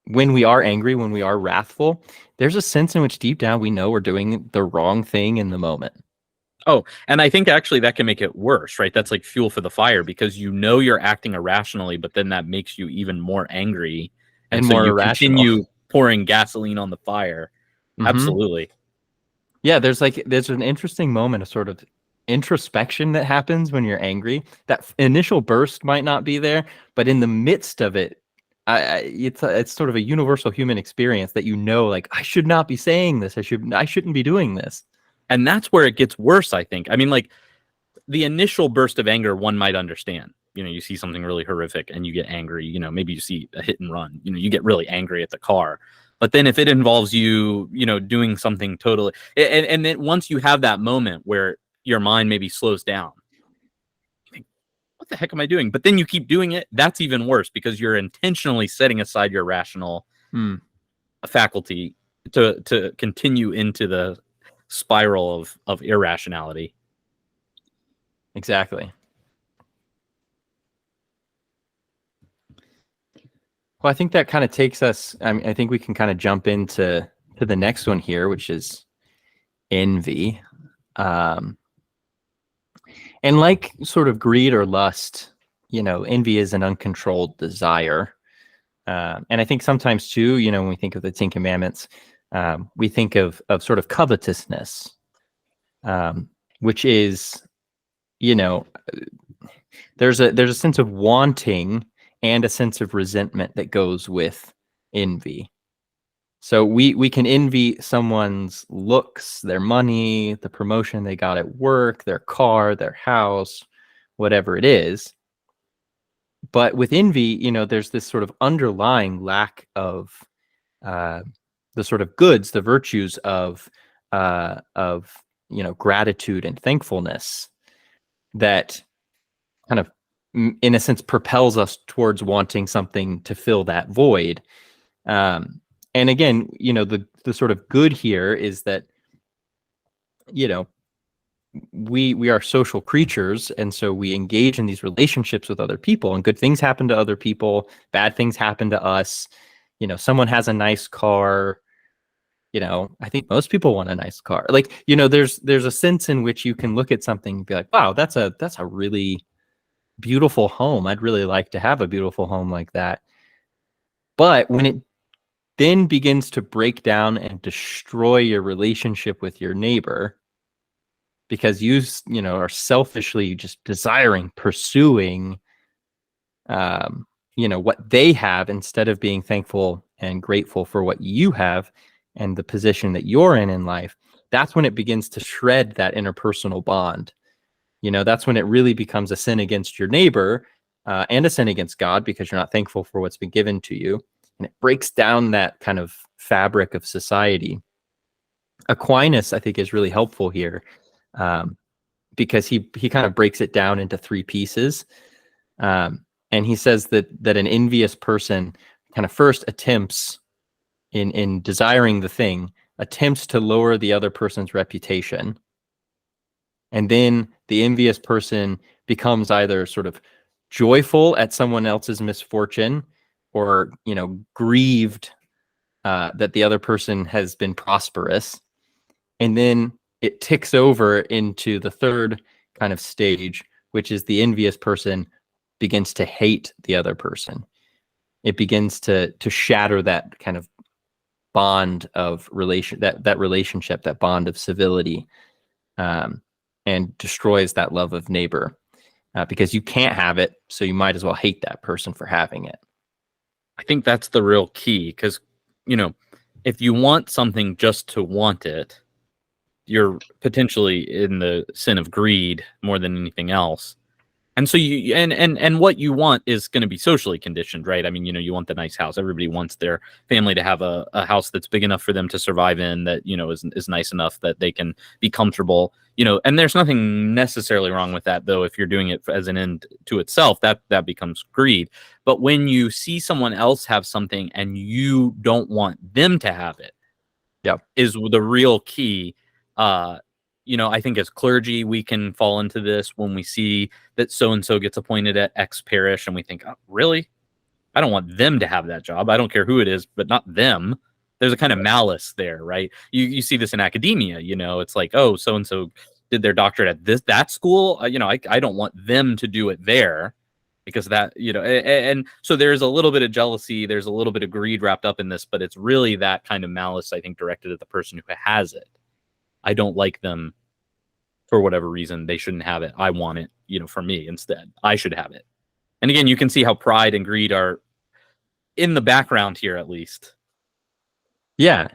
when we are angry, when we are wrathful, there's a sense in which deep down we know we're doing the wrong thing in the moment. Oh, and I think actually that can make it worse, right? That's like fuel for the fire, because you're acting irrationally, but then that makes you even more angry, and so more you irrational. continue pouring gasoline on the fire. Mm-hmm. Absolutely. Yeah, there's an interesting moment of sort of introspection that happens when you're angry. That initial burst might not be there, but in the midst of it, it's sort of a universal human experience that like, I should not be saying this. I shouldn't be doing this. And that's where it gets worse, I think. I mean, like, the initial burst of anger, one might understand. You see something really horrific and you get angry. Maybe you see a hit and run. You get really angry at the car. But then if it involves you, doing something totally... And then once you have that moment where your mind maybe slows down, you think, what what the heck am I doing? But then you keep doing it. That's even worse because you're intentionally setting aside your rational faculty to continue into the spiral of irrationality. Exactly. Well, I think that kind of takes us, I think we can kind of jump into the next one here, which is envy. And like sort of greed or lust, envy is an uncontrolled desire. And I think sometimes too, when we think of the Ten Commandments, we think of sort of covetousness, which is, there's a sense of wanting and a sense of resentment that goes with envy. So we can envy someone's looks, their money, the promotion they got at work, their car, their house, whatever it is. But with envy, there's this sort of underlying lack of the sort of goods, the virtues of gratitude and thankfulness that kind of, in a sense, propels us towards wanting something to fill that void. And again, the sort of good here is that, we are social creatures, and so we engage in these relationships with other people, and good things happen to other people, bad things happen to us. Someone has a nice car. I think most people want a nice car. Like, there's a sense in which you can look at something and be like, wow, that's a really beautiful home. I'd really like to have a beautiful home like that. But when it then begins to break down and destroy your relationship with your neighbor, because you are selfishly just pursuing what they have instead of being thankful and grateful for what you have and the position that you're in life, that's when it begins to shred that interpersonal bond. That's when it really becomes a sin against your neighbor, and a sin against God, because you're not thankful for what's been given to you. And it breaks down that kind of fabric of society. Aquinas, I think, is really helpful here, because he kind of breaks it down into three pieces. And he says that an envious person kind of first attempts, in desiring the thing, attempts to lower the other person's reputation. And then the envious person becomes either sort of joyful at someone else's misfortune, or, grieved that the other person has been prosperous. And then it ticks over into the third kind of stage, which is the envious person begins to hate the other person. It begins to shatter that kind of bond of that relationship, that bond of civility, and destroys that love of neighbor, because you can't have it, so you might as well hate that person for having it. I think that's the real key, because, if you want something just to want it, you're potentially in the sin of greed more than anything else. And so you and what you want is going to be socially conditioned, right? I mean, you want the nice house. Everybody wants their family to have a house that's big enough for them to survive in, that, is nice enough that they can be comfortable, and there's nothing necessarily wrong with that, though. If you're doing it as an end to itself, that becomes greed. But when you see someone else have something and you don't want them to have it, is the real key. I think as clergy, we can fall into this when we see that so-and-so gets appointed at X parish, and we think, oh, really? I don't want them to have that job. I don't care who it is, but not them. There's a kind of malice there, right? You see this in academia, it's like, oh, so-and-so did their doctorate at that school. I don't want them to do it there, because that, and so there's a little bit of jealousy. There's a little bit of greed wrapped up in this, but it's really that kind of malice, I think, directed at the person who has it. I don't like them for whatever reason. They shouldn't have it. I want it, for me instead. I should have it. And again, you can see how pride and greed are in the background here, at least. Yeah.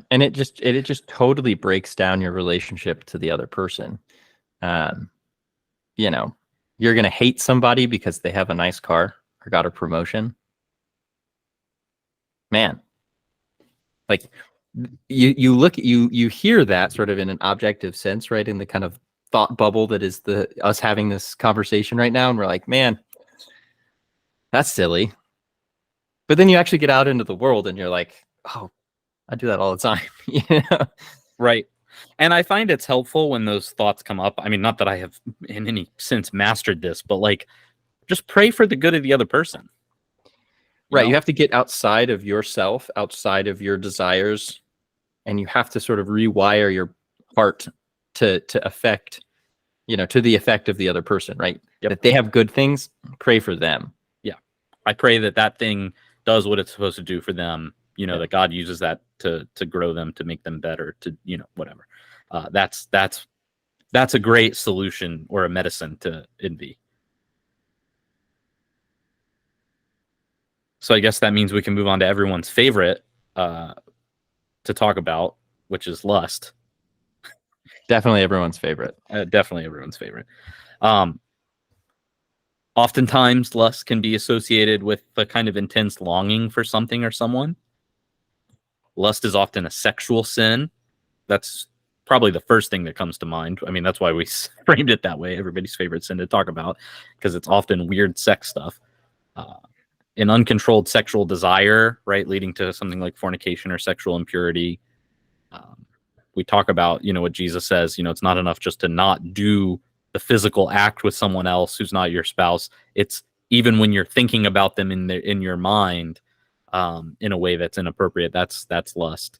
And it just totally breaks down your relationship to the other person. You're going to hate somebody because they have a nice car or got a promotion. Man, like, you hear that sort of in an objective sense, right? In the kind of thought bubble that is us having this conversation right now, and we're like, man, that's silly. But then you actually get out into the world and you're like, oh, I do that all the time. You know? Right. And I find it's helpful when those thoughts come up. I mean, not that I have in any sense mastered this, but like, just pray for the good of the other person. Right. You have to get outside of yourself, outside of your desires, and you have to sort of rewire your heart to affect, to the effect of the other person, right? Yep. That they have good things, pray for them. Yeah. I pray that thing does what it's supposed to do for them, that God uses that to grow them, to make them better, to, whatever. That's a great solution or a medicine to envy. So I guess that means we can move on to everyone's favorite to talk about, which is lust. Definitely everyone's favorite. Definitely everyone's favorite. Oftentimes, lust can be associated with a kind of intense longing for something or someone. Lust is often a sexual sin. That's probably the first thing that comes to mind. I mean, that's why we framed it that way, everybody's favorite sin to talk about, because it's often weird sex stuff. An uncontrolled sexual desire, right, leading to something like fornication or sexual impurity. We talk about, what Jesus says, it's not enough just to not do the physical act with someone else who's not your spouse. It's even when you're thinking about them in your mind in a way that's inappropriate, that's lust.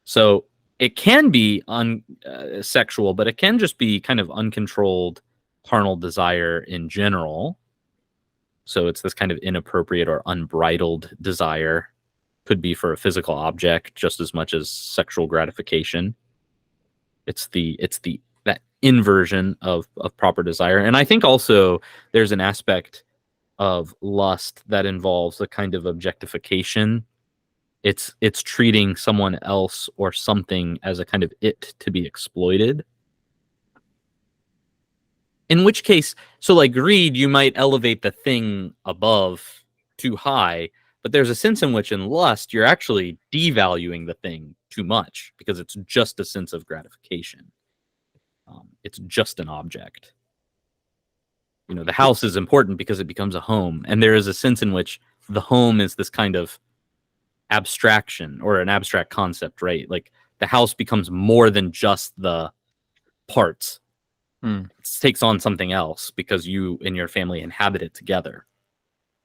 So it can be sexual, but it can just be kind of uncontrolled carnal desire in general. So it's this kind of inappropriate or unbridled desire. Could be for a physical object just as much as sexual gratification. It's that inversion of proper desire. And I think also there's an aspect of lust that involves a kind of objectification. It's treating someone else or something as a kind of it to be exploited. In which case, so like greed, you might elevate the thing above too high, but there's a sense in which in lust, you're actually devaluing the thing too much because it's just a sense of gratification. It's just an object. The house is important because it becomes a home. And there is a sense in which the home is this kind of abstraction or an abstract concept, right? Like the house becomes more than just the parts. It takes on something else because you and your family inhabit it together.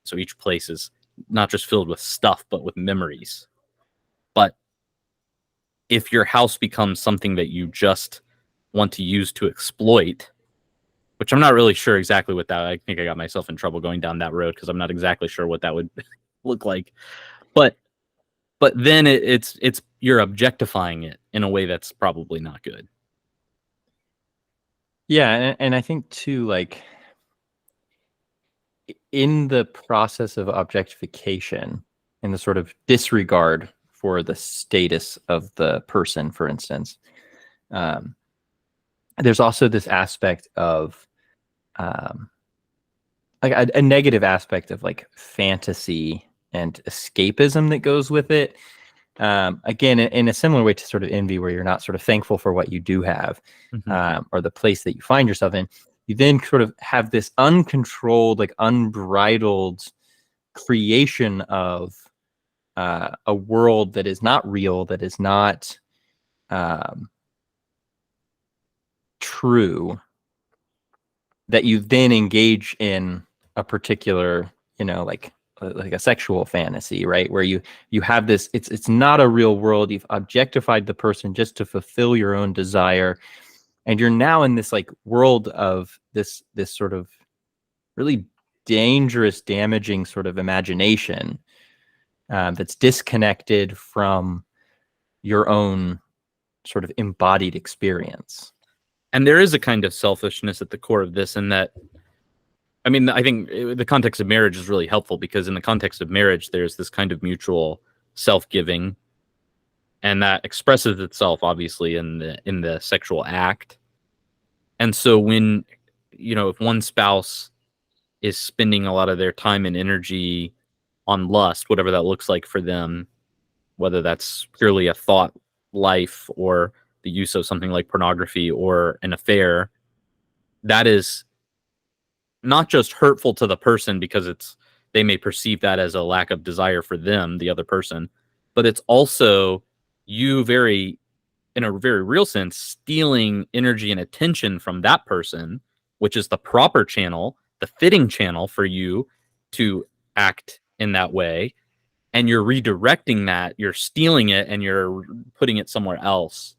So each place is not just filled with stuff, but with memories. But if your house becomes something that you just want to use to exploit, which I'm not really sure exactly what that, I think I got myself in trouble going down that road because I'm not exactly sure what that would look like. But then it's you're objectifying it in a way that's probably not good. Yeah, and I think too, like in the process of objectification, in the sort of disregard for the status of the person, for instance, there's also this aspect of like a negative aspect of like fantasy and escapism that goes with it. Again, in a similar way to sort of envy, where you're not sort of thankful for what you do have, or the place that you find yourself in, you then sort of have this uncontrolled, like unbridled creation of a world that is not real, that is not true, that you then engage in a particular, like a sexual fantasy, right? Where you have this, it's not a real world. You've objectified the person just to fulfill your own desire. And you're now in this like world of this sort of really dangerous, damaging sort of imagination that's disconnected from your own sort of embodied experience. And there is a kind of selfishness at the core of this, in that, I mean, I think the context of marriage is really helpful, because in the context of marriage, there's this kind of mutual self-giving, and that expresses itself obviously in the sexual act. And so when, if one spouse is spending a lot of their time and energy on lust, whatever that looks like for them, whether that's purely a thought life or the use of something like pornography or an affair, that is not just hurtful to the person because they may perceive that as a lack of desire for them, the other person, but it's also you in a very real sense, stealing energy and attention from that person, which is the proper channel, the fitting channel for you to act in that way. And you're redirecting that, you're stealing it, and you're putting it somewhere else,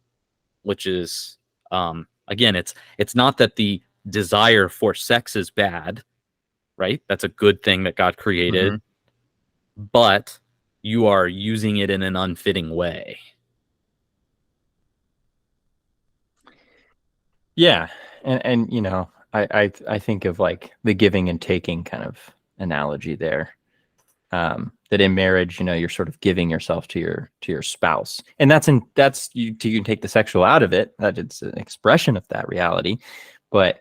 which is, again, it's not that the desire for sex is bad, right? That's a good thing that God created, but you are using it in an unfitting way. Yeah, and you know, I think of like the giving and taking kind of analogy there. That in marriage, you know, you're sort of giving yourself to your spouse, and you can take the sexual out of it. That it's an expression of that reality, but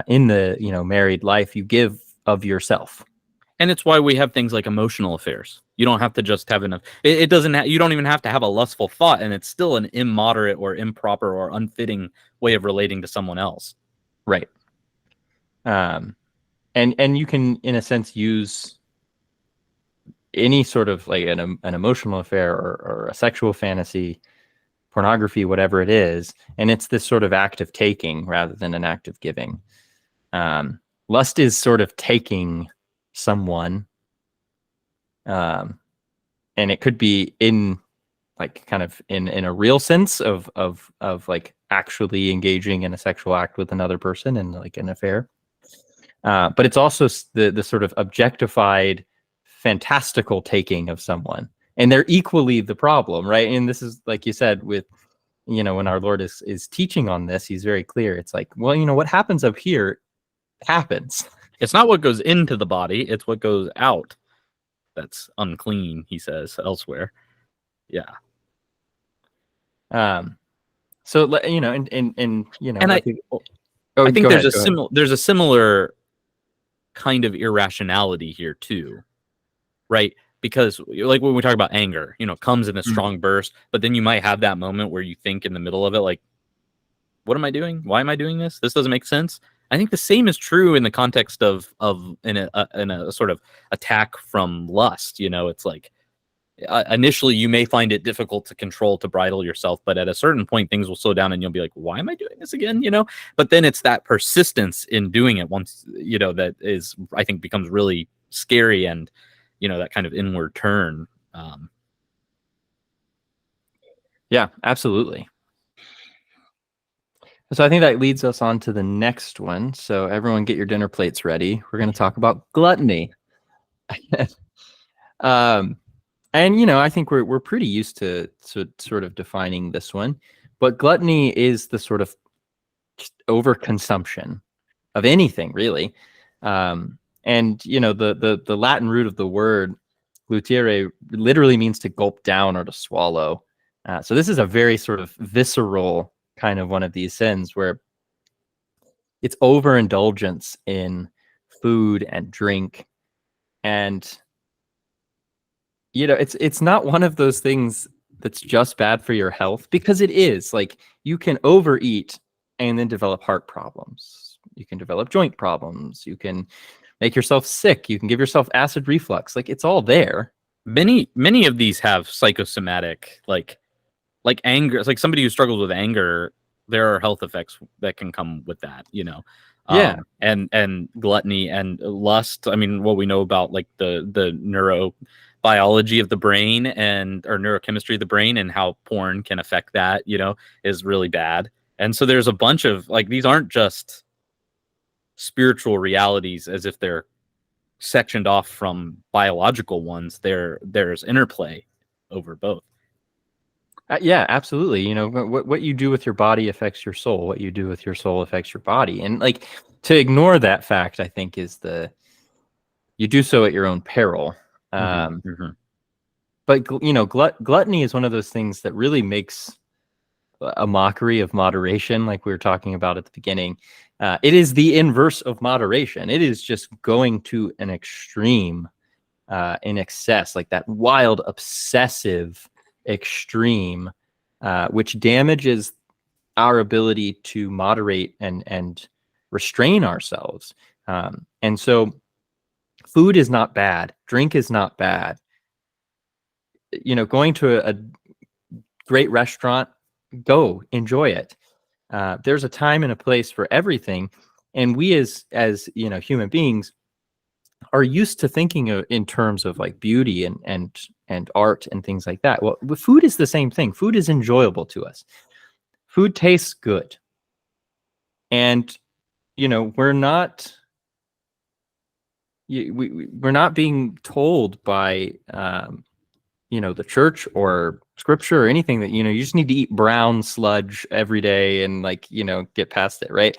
in the married life, you give of yourself. And it's why we have things like emotional affairs. You don't have to just have enough. It doesn't. You don't even have to have a lustful thought, and it's still an immoderate or improper or unfitting way of relating to someone else. Right. And you can, in a sense, use any sort of like an emotional affair or a sexual fantasy, pornography, whatever it is, and it's this sort of act of taking rather than an act of giving. Lust is sort of taking someone, and it could be in like kind of in a real sense of like actually engaging in a sexual act with another person and like an affair, but it's also the sort of objectified fantastical taking of someone, and they're equally the problem, right? And this is, like you said, with when our Lord is teaching on this, he's very clear. It's like, well, what happens up here happens. It's not what goes into the body, it's what goes out that's unclean, he says elsewhere. Yeah. So and I think there's a similar kind of irrationality here too, right? Because like when we talk about anger, it comes in a strong burst, but then you might have that moment where you think in the middle of it, like, what am I doing? Why am I doing this? This doesn't make sense. I think the same is true in the context of in a sort of attack from lust. It's like initially you may find it difficult to control, to bridle yourself, but at a certain point things will slow down and you'll be like, why am I doing this again? But then it's that persistence in doing it once, that is, I think, becomes really scary, and that kind of inward turn. Yeah, absolutely. So I think that leads us on to the next one. So everyone get your dinner plates ready. We're going to talk about gluttony. And I think we're pretty used to sort of defining this one, but gluttony is the sort of just overconsumption of anything, really. And the Latin root of the word glutere literally means to gulp down or to swallow. So this is a very sort of visceral kind of one of these sins where it's overindulgence in food and drink, and it's not one of those things that's just bad for your health, because it is. Like, you can overeat and then develop heart problems, you can develop joint problems, you can make yourself sick, you can give yourself acid reflux. Like, it's all there. Many of these have psychosomatic, like anger. It's like somebody who struggles with anger, there are health effects that can come with that, Yeah. And gluttony and lust. I mean, what we know about like the neurobiology of the brain or neurochemistry of the brain, and how porn can affect that, is really bad. And so there's a bunch of, like, these aren't just spiritual realities as if they're sectioned off from biological ones. There's interplay over both. Yeah, absolutely. What you do with your body affects your soul. What you do with your soul affects your body. And like, to ignore that fact, I think, you do so at your own peril. But gluttony is one of those things that really makes a mockery of moderation, like we were talking about at the beginning. It is the inverse of moderation. It is just going to an extreme, in excess, like that wild, obsessive extreme, which damages our ability to moderate and restrain ourselves. And so food is not bad. Drink is not bad. Going to a great restaurant, go enjoy it. There's a time and a place for everything. And we as human beings are used to thinking in terms of like beauty and art and things like that. Well, food is the same thing. Food is enjoyable to us. Food tastes good. And, we're not being told by, the church or scripture or anything that, you just need to eat brown sludge every day and get past it, right?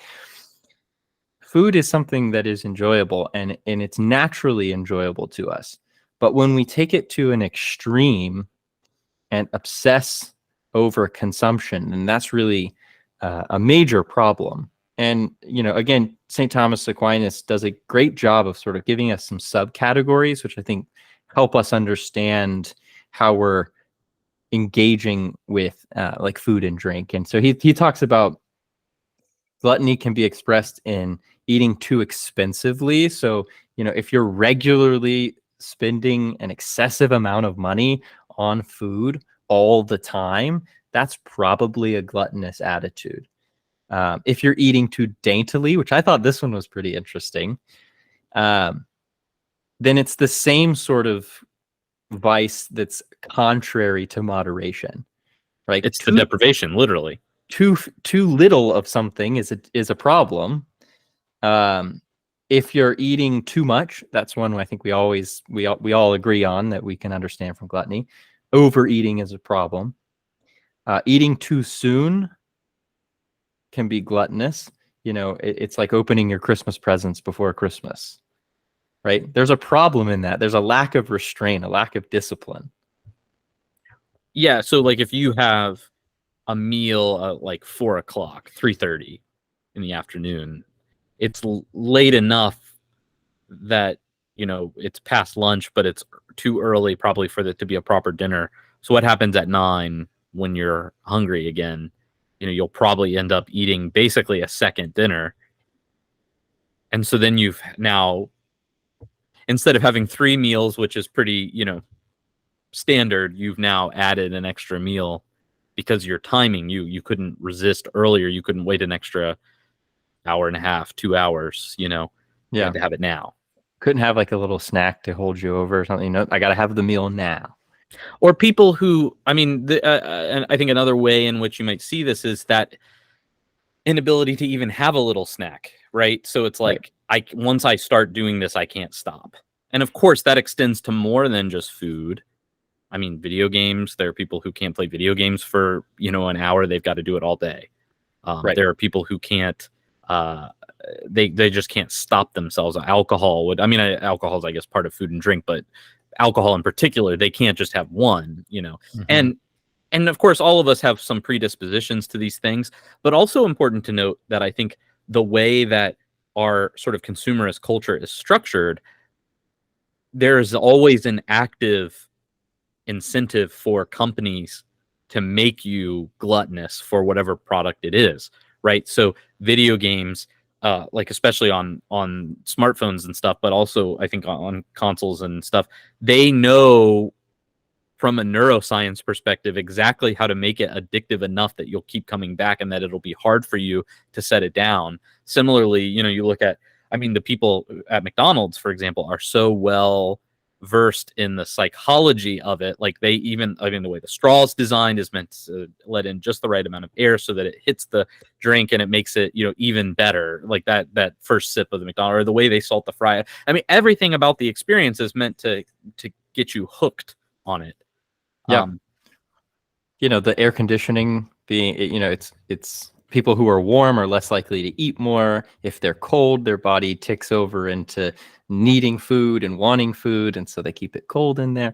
Food is something that is enjoyable and it's naturally enjoyable to us. But when we take it to an extreme and obsess over consumption, and that's really a major problem. And, again, St. Thomas Aquinas does a great job of sort of giving us some subcategories, which I think help us understand how we're engaging with like food and drink. And so he talks about gluttony can be expressed in eating too expensively. So, if you're regularly spending an excessive amount of money on food all the time, that's probably a gluttonous attitude. If you're eating too daintily, which I thought this one was pretty interesting, then it's the same sort of vice that's contrary to moderation, right? It's the deprivation, literally. Too little of something is a problem. If you're eating too much, that's one I think we all agree on that we can understand from gluttony. Overeating is a problem. Eating too soon can be gluttonous. It's like opening your Christmas presents before Christmas, right? There's a problem in that. There's a lack of restraint, a lack of discipline. Yeah. So like if you have a meal at like 4 o'clock, 3:30 in the afternoon, it's late enough that, it's past lunch, but it's too early probably for it to be a proper dinner. So what happens at 9 when you're hungry again? You'll probably end up eating basically a second dinner. And so then you've now, instead of having 3 meals, which is pretty, standard, you've now added an extra meal because your timing, you couldn't resist earlier. You couldn't wait an extra hour and a half, 2 hours, You had to have it now. Couldn't have like a little snack to hold you over or something. I got to have the meal now. Or people who, and I think another way in which you might see this is that inability to even have a little snack, right? So it's like, once I start doing this, I can't stop. And of course, that extends to more than just food. Video games, there are people who can't play video games for, an hour. They've got to do it all day. There are people who can't, they just can't stop themselves. Alcohol would, alcohol is, I guess, part of food and drink, but alcohol in particular, they can't just have one, Mm-hmm. And of course, all of us have some predispositions to these things, but also important to note that I think the way that our sort of consumerist culture is structured, there is always an active incentive for companies to make you gluttonous for whatever product it is, right? So video games, like especially on smartphones and stuff, but also I think on consoles and stuff, they know from a neuroscience perspective exactly how to make it addictive enough that you'll keep coming back and that it'll be hard for you to set it down. Similarly, you look at, the people at McDonald's, for example, are so well versed in the psychology of it. Like they even, the way the straw is designed is meant to let in just the right amount of air so that it hits the drink and it makes it, even better. Like that first sip of the McDonald's, or the way they salt the fry. Everything about the experience is meant to get you hooked on it. Yeah. The air conditioning being, it's people who are warm are less likely to eat more. If they're cold, their body ticks over into needing food and wanting food, and so they keep it cold in there.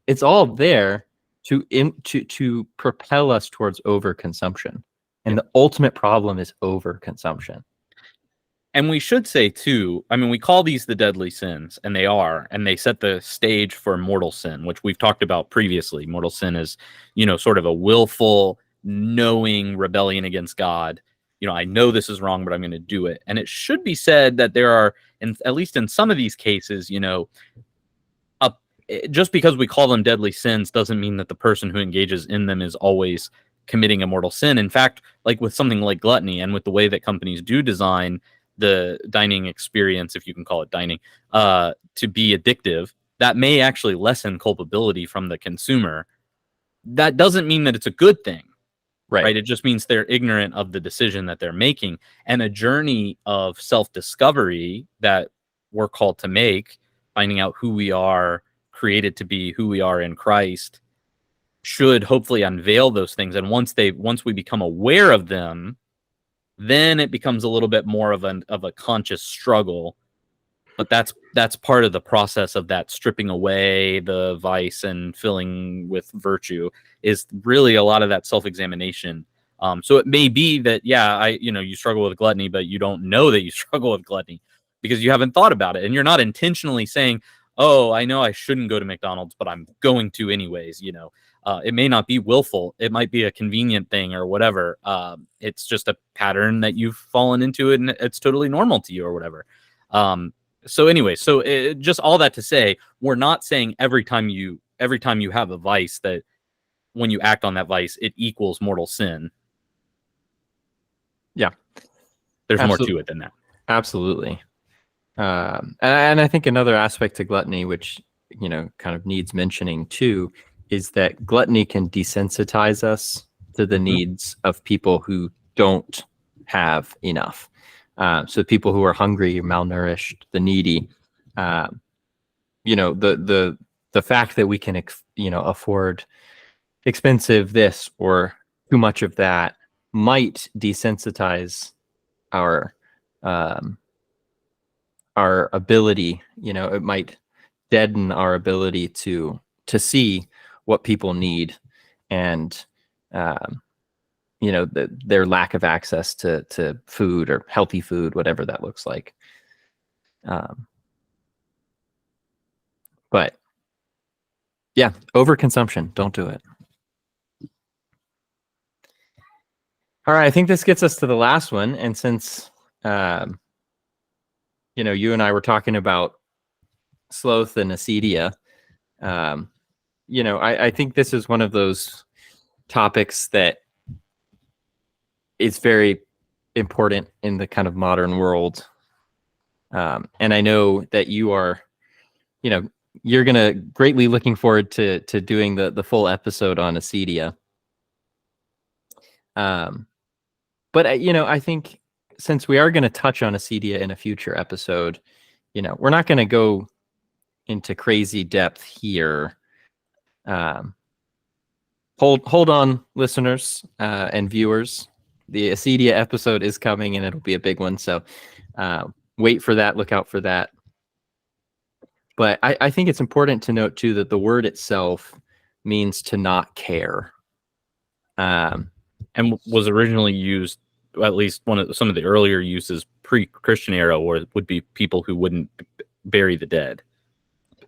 It's all there to propel us towards overconsumption, and the ultimate problem is overconsumption. And we should say too, we call these the deadly sins, and they set the stage for mortal sin, which we've talked about previously. Mortal sin is, sort of a willful, knowing rebellion against God. I know this is wrong, but I'm going to do it. And it should be said that there are, at least in some of these cases, just because we call them deadly sins doesn't mean that the person who engages in them is always committing a mortal sin. In fact, like with something like gluttony, and with the way that companies do design the dining experience, if you can call it dining, to be addictive, that may actually lessen culpability from the consumer. That doesn't mean that it's a good thing, right? It just means they're ignorant of the decision that they're making. And a journey of self-discovery that we're called to make, finding out who we are, created to be, who we are in Christ, should hopefully unveil those things. And once we become aware of them, then it becomes a little bit more of a conscious struggle. But that's part of the process of that stripping away the vice and filling with virtue, is really a lot of that self-examination. So it may be that, you struggle with gluttony, but you don't know that you struggle with gluttony because you haven't thought about it. And you're not intentionally saying, oh, I know I shouldn't go to McDonald's, but I'm going to anyways. It may not be willful. It might be a convenient thing or whatever. It's just a pattern that you've fallen into, and it's totally normal to you or whatever. Just all that to say, we're not saying every time you have a vice that when you act on that vice, it equals mortal sin. Yeah. There's more to it than that. Absolutely. And I think another aspect to gluttony, which, kind of needs mentioning too, is that gluttony can desensitize us to the needs of people who don't have enough. So people who are hungry, malnourished, the needy, the fact that we can, afford expensive this or too much of that might desensitize our ability. It might deaden our ability to see what people need, and their lack of access to food or healthy food, whatever that looks like. But yeah, overconsumption, don't do it. All right, I think this gets us to the last one. And since, you and I were talking about sloth and acedia, I think this is one of those topics that is very important in the kind of modern world. And I know that you are, you're going to greatly looking forward to doing the full episode on acedia. But I think since we are going to touch on acedia in a future episode, we're not going to go into crazy depth here. Hold on, listeners and viewers. The acedia episode is coming, and it'll be a big one. So wait for that. Look out for that. But I think it's important to note too that the word itself means to not care. And was originally used, at least some of the earlier uses pre-Christian era, or would be people who wouldn't bury the dead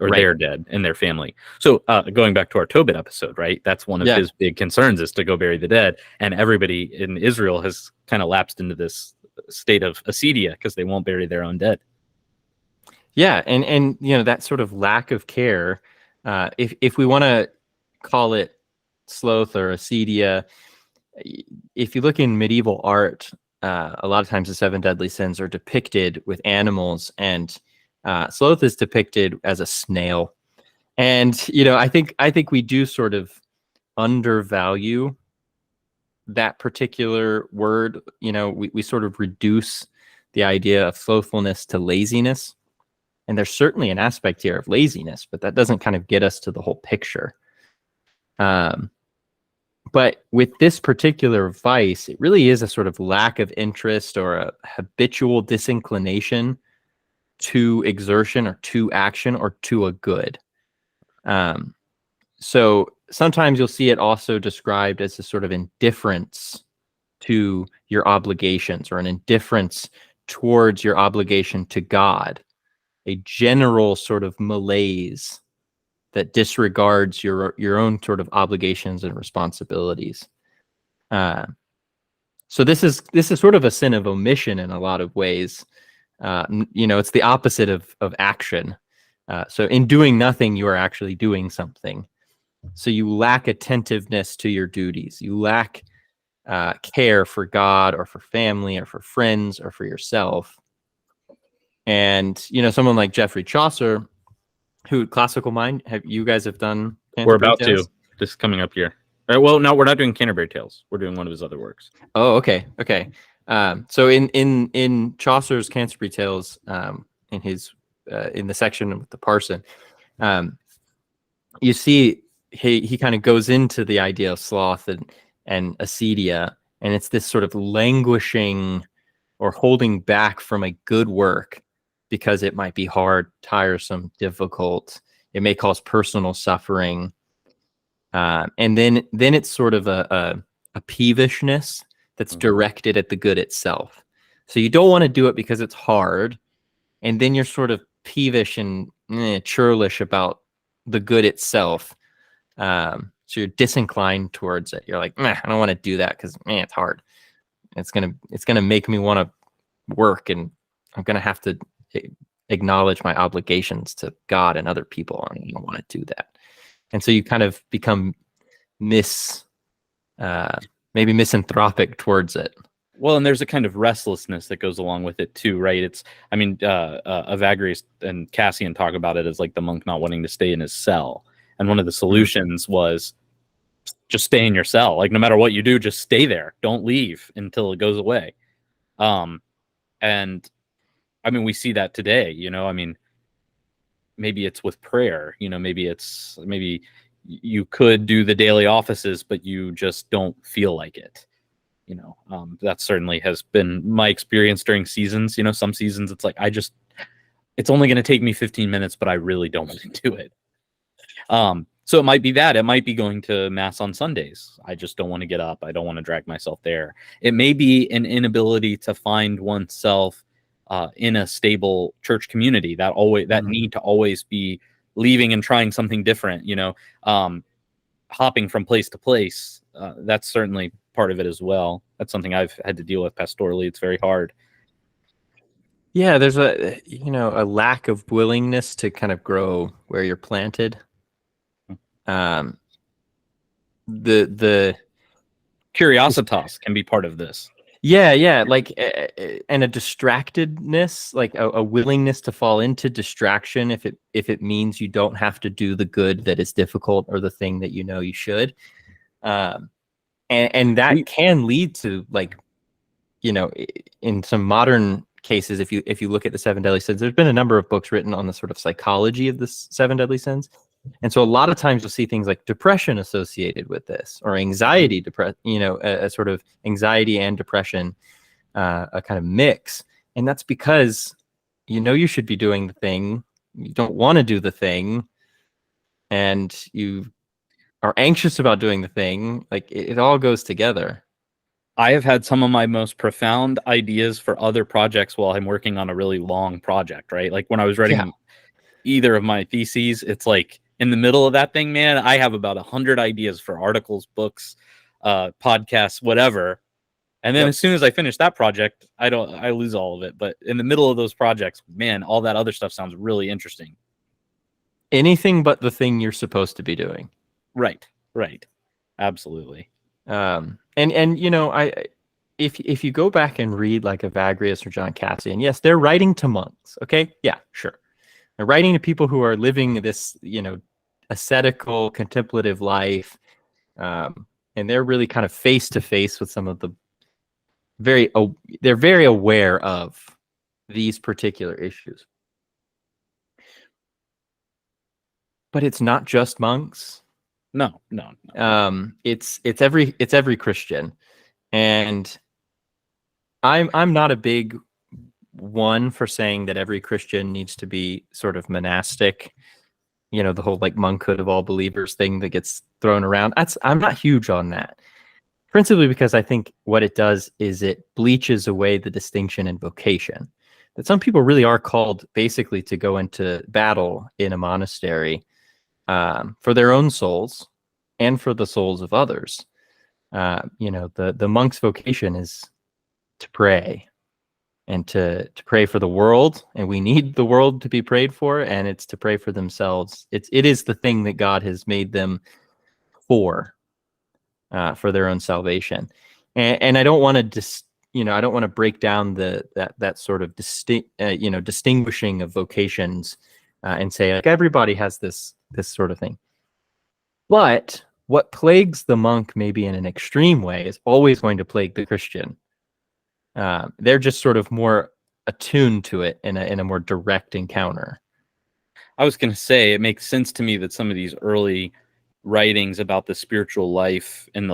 or their dead and their family. So going back to our Tobit episode, right? That's one of his big concerns, is to go bury the dead. And everybody in Israel has kind of lapsed into this state of acedia because they won't bury their own dead. Yeah. And that sort of lack of care, if we want to call it sloth or acedia, if you look in medieval art, a lot of times the 7 deadly sins are depicted with animals, and sloth is depicted as a snail. And I think we do sort of undervalue that particular word. We sort of reduce the idea of slothfulness to laziness, and there's certainly an aspect here of laziness, but that doesn't kind of get us to the whole picture. But with this particular vice, it really is a sort of lack of interest or a habitual disinclination to exertion or to action or to a good. So sometimes you'll see it also described as a sort of indifference to your obligations, or an indifference towards your obligation to God, a general sort of malaise that disregards your own sort of obligations and responsibilities. So this is sort of a sin of omission in a lot of ways. It's the opposite of action. So in doing nothing, you are actually doing something. So you lack attentiveness to your duties. You lack care for God or for family or for friends or for yourself. And someone like Geoffrey Chaucer, who classical mind, you guys have done We're Canterbury about Tales? to. This is coming up here. Well, no, we're not doing Canterbury Tales. We're doing one of his other works. Oh, okay. So in Chaucer's Canterbury Tales, in his in the section with the parson, you see he kind of goes into the idea of sloth and acedia, and it's this sort of languishing or holding back from a good work because it might be hard, tiresome, difficult. It may cause personal suffering, and then it's sort of a peevishness that's directed at the good itself. So you don't want to do it because it's hard, and then you're sort of peevish and churlish about the good itself. So you're disinclined towards it. You're like, I don't want to do that because it's hard. It's gonna make me want to work, and I'm gonna have to acknowledge my obligations to God and other people. I don't want to do that, and so you kind of become maybe misanthropic towards it. Well, and there's a kind of restlessness that goes along with it too, right? Evagrius and Cassian talk about it as like the monk not wanting to stay in his cell, and one of the solutions was just stay in your cell. Like no matter what you do, just stay there. Don't leave until it goes away. And I mean, we see that today. Maybe it's with prayer. Maybe you could do the daily offices, but you just don't feel like it. That certainly has been my experience during seasons. Some seasons it's like it's only going to take me 15 minutes, but I really don't want to do it. So it might be that. It might be going to mass on Sundays. I just don't want to get up. I don't want to drag myself there. It may be an inability to find oneself in a stable church community. That need to always be leaving and trying something different. Hopping from place to place. That's certainly part of it as well. That's something I've had to deal with pastorally. It's very hard. Yeah, there's a lack of willingness to kind of grow where you're planted. The curiositas can be part of this. Yeah, like and a distractedness, like a willingness to fall into distraction if it means you don't have to do the good that is difficult or the thing that you should. And that can lead to, like, in some modern cases, if you look at the 7 deadly sins, there's been a number of books written on the sort of psychology of the 7 deadly sins. And so a lot of times you'll see things like depression associated with this, or anxiety, a sort of anxiety and depression, a kind of mix. And that's because you should be doing the thing, you don't want to do the thing, and you are anxious about doing the thing. Like it all goes together. I have had some of my most profound ideas for other projects while I'm working on a really long project, right? Like when I was writing either of my theses, it's like in the middle of that thing, man, I have about 100 ideas for articles, books, podcasts, whatever. And then as soon as I finish that project, I lose all of it. But in the middle of those projects, man, all that other stuff sounds really interesting. Anything but the thing you're supposed to be doing. Right. Absolutely. If you go back and read like Evagrius or John Cassian, yes, they're writing to monks. Okay. Yeah, sure. They're writing to people who are living this, ascetical, contemplative life. And they're really kind of face to face with some of the they're very aware of these particular issues. But it's not just monks. No. It's every Christian. And I'm not a big one for saying that every Christian needs to be sort of monastic, the whole like monkhood of all believers thing that gets thrown around. I'm not huge on that, principally because I think what it does is it bleaches away the distinction in vocation. That some people really are called basically to go into battle in a monastery for their own souls and for the souls of others. The monk's vocation is to pray, and to pray for the world, and we need the world to be prayed for, and it's to pray for themselves. It is the thing that God has made them for their own salvation. And I don't want to I don't want to break down that sort of distinguishing of vocations and say like everybody has this sort of thing. But what plagues the monk, maybe in an extreme way, is always going to plague the Christian. They're just sort of more attuned to it in a more direct encounter. I was going to say, it makes sense to me that some of these early writings about the spiritual life in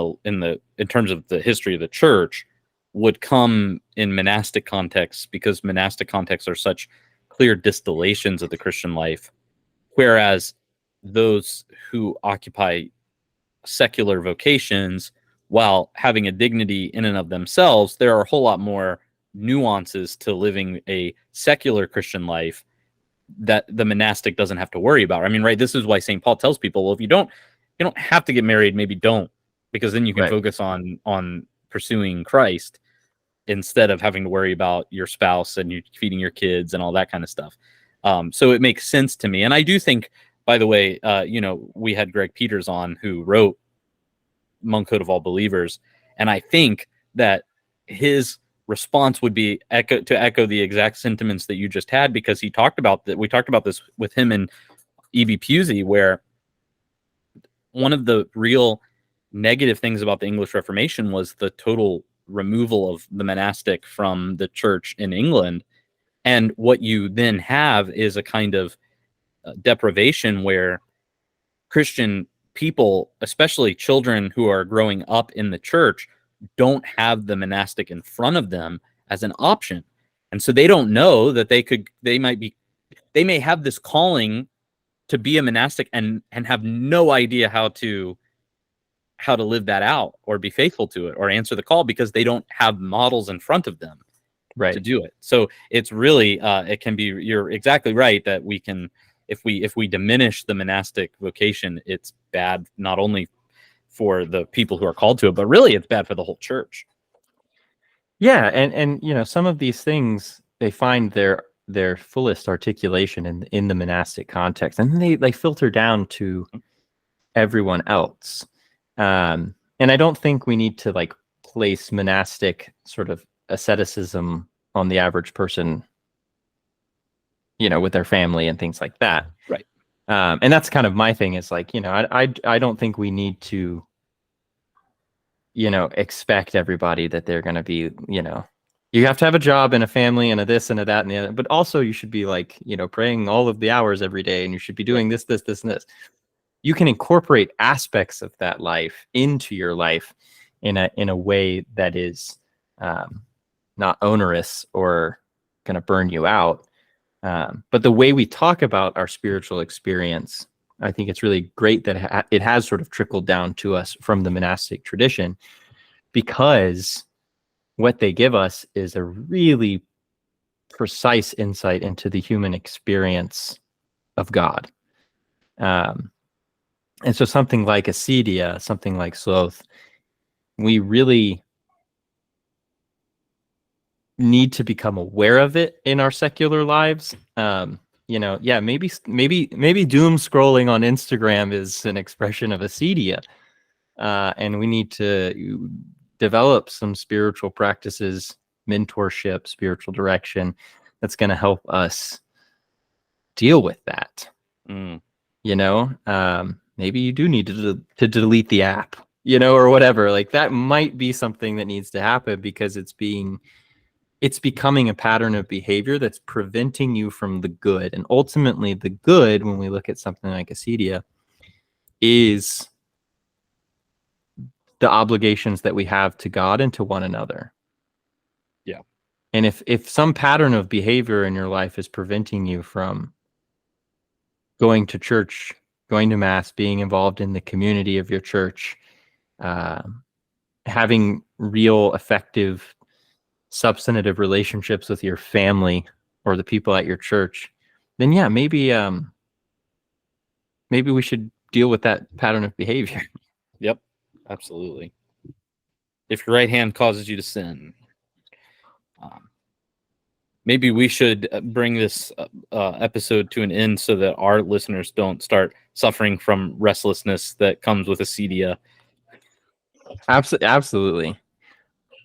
terms of the history of the church would come in monastic contexts, because monastic contexts are such clear distillations of the Christian life, whereas those who occupy secular vocations, while having a dignity in and of themselves, there are a whole lot more nuances to living a secular Christian life that the monastic doesn't have to worry about. I mean, right, this is why St. Paul tells people, well, if you don't have to get married, maybe don't, because then you can focus on pursuing Christ instead of having to worry about your spouse and you feeding your kids and all that kind of stuff. So it makes sense to me. And I do think, by the way, we had Greg Peters on, who wrote Monkhood of All Believers. And I think that his response would be to echo the exact sentiments that you just had, because he talked about that. We talked about this with him and E.B. Pusey, where one of the real negative things about the English Reformation was the total removal of the monastic from the church in England. And what you then have is a kind of deprivation where Christian people, especially children who are growing up in the church, don't have the monastic in front of them as an option. And so they don't know that they may have this calling to be a monastic and have no idea how to live that out or be faithful to it or answer the call, because they don't have models in front of them to do it. So it's really, it can be, you're exactly right, that we can, if we diminish the monastic vocation, it's bad not only for the people who are called to it, but really it's bad for the whole church. Yeah, and some of these things, they find their fullest articulation in the monastic context, and then they filter down to everyone else. And I don't think we need to like place monastic sort of asceticism on the average person, with their family and things like that. Right. And that's kind of my thing, is like, I don't think we need to, expect everybody that they're going to be, you have to have a job and a family and a this and a that and the other, but also you should be like, praying all of the hours every day, and you should be doing this, and this. You can incorporate aspects of that life into your life in a way that is not onerous or going to burn you out. But the way we talk about our spiritual experience, I think it's really great that it has sort of trickled down to us from the monastic tradition, because what they give us is a really precise insight into the human experience of God. And so something like acedia, something like sloth, we really need to become aware of it in our secular lives. Maybe doom scrolling on Instagram is an expression of acedia. And we need to develop some spiritual practices, mentorship, spiritual direction that's going to help us deal with that. Maybe you do need to delete the app, or whatever. Like that might be something that needs to happen, because it's becoming a pattern of behavior that's preventing you from the good. And ultimately the good, when we look at something like acedia, is the obligations that we have to God and to one another. Yeah. And if some pattern of behavior in your life is preventing you from going to church, going to mass, being involved in the community of your church, having real effective substantive relationships with your family or the people at your church, then yeah, maybe we should deal with that pattern of behavior. Yep, absolutely. if your right hand causes you to sin. Maybe we should bring this episode to an end so that our listeners don't start suffering from restlessness that comes with acedia. Absolutely.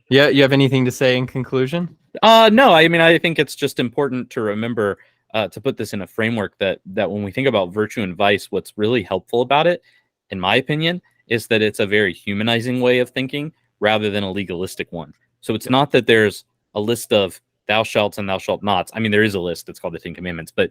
Yeah, you have anything to say in conclusion? No, I mean, I think it's just important to remember to put this in a framework that when we think about virtue and vice, what's really helpful about it, in my opinion, is that it's a very humanizing way of thinking rather than a legalistic one. So it's not that there's a list of thou shalt and thou shalt nots. I mean, there is a list. It's called the Ten Commandments, but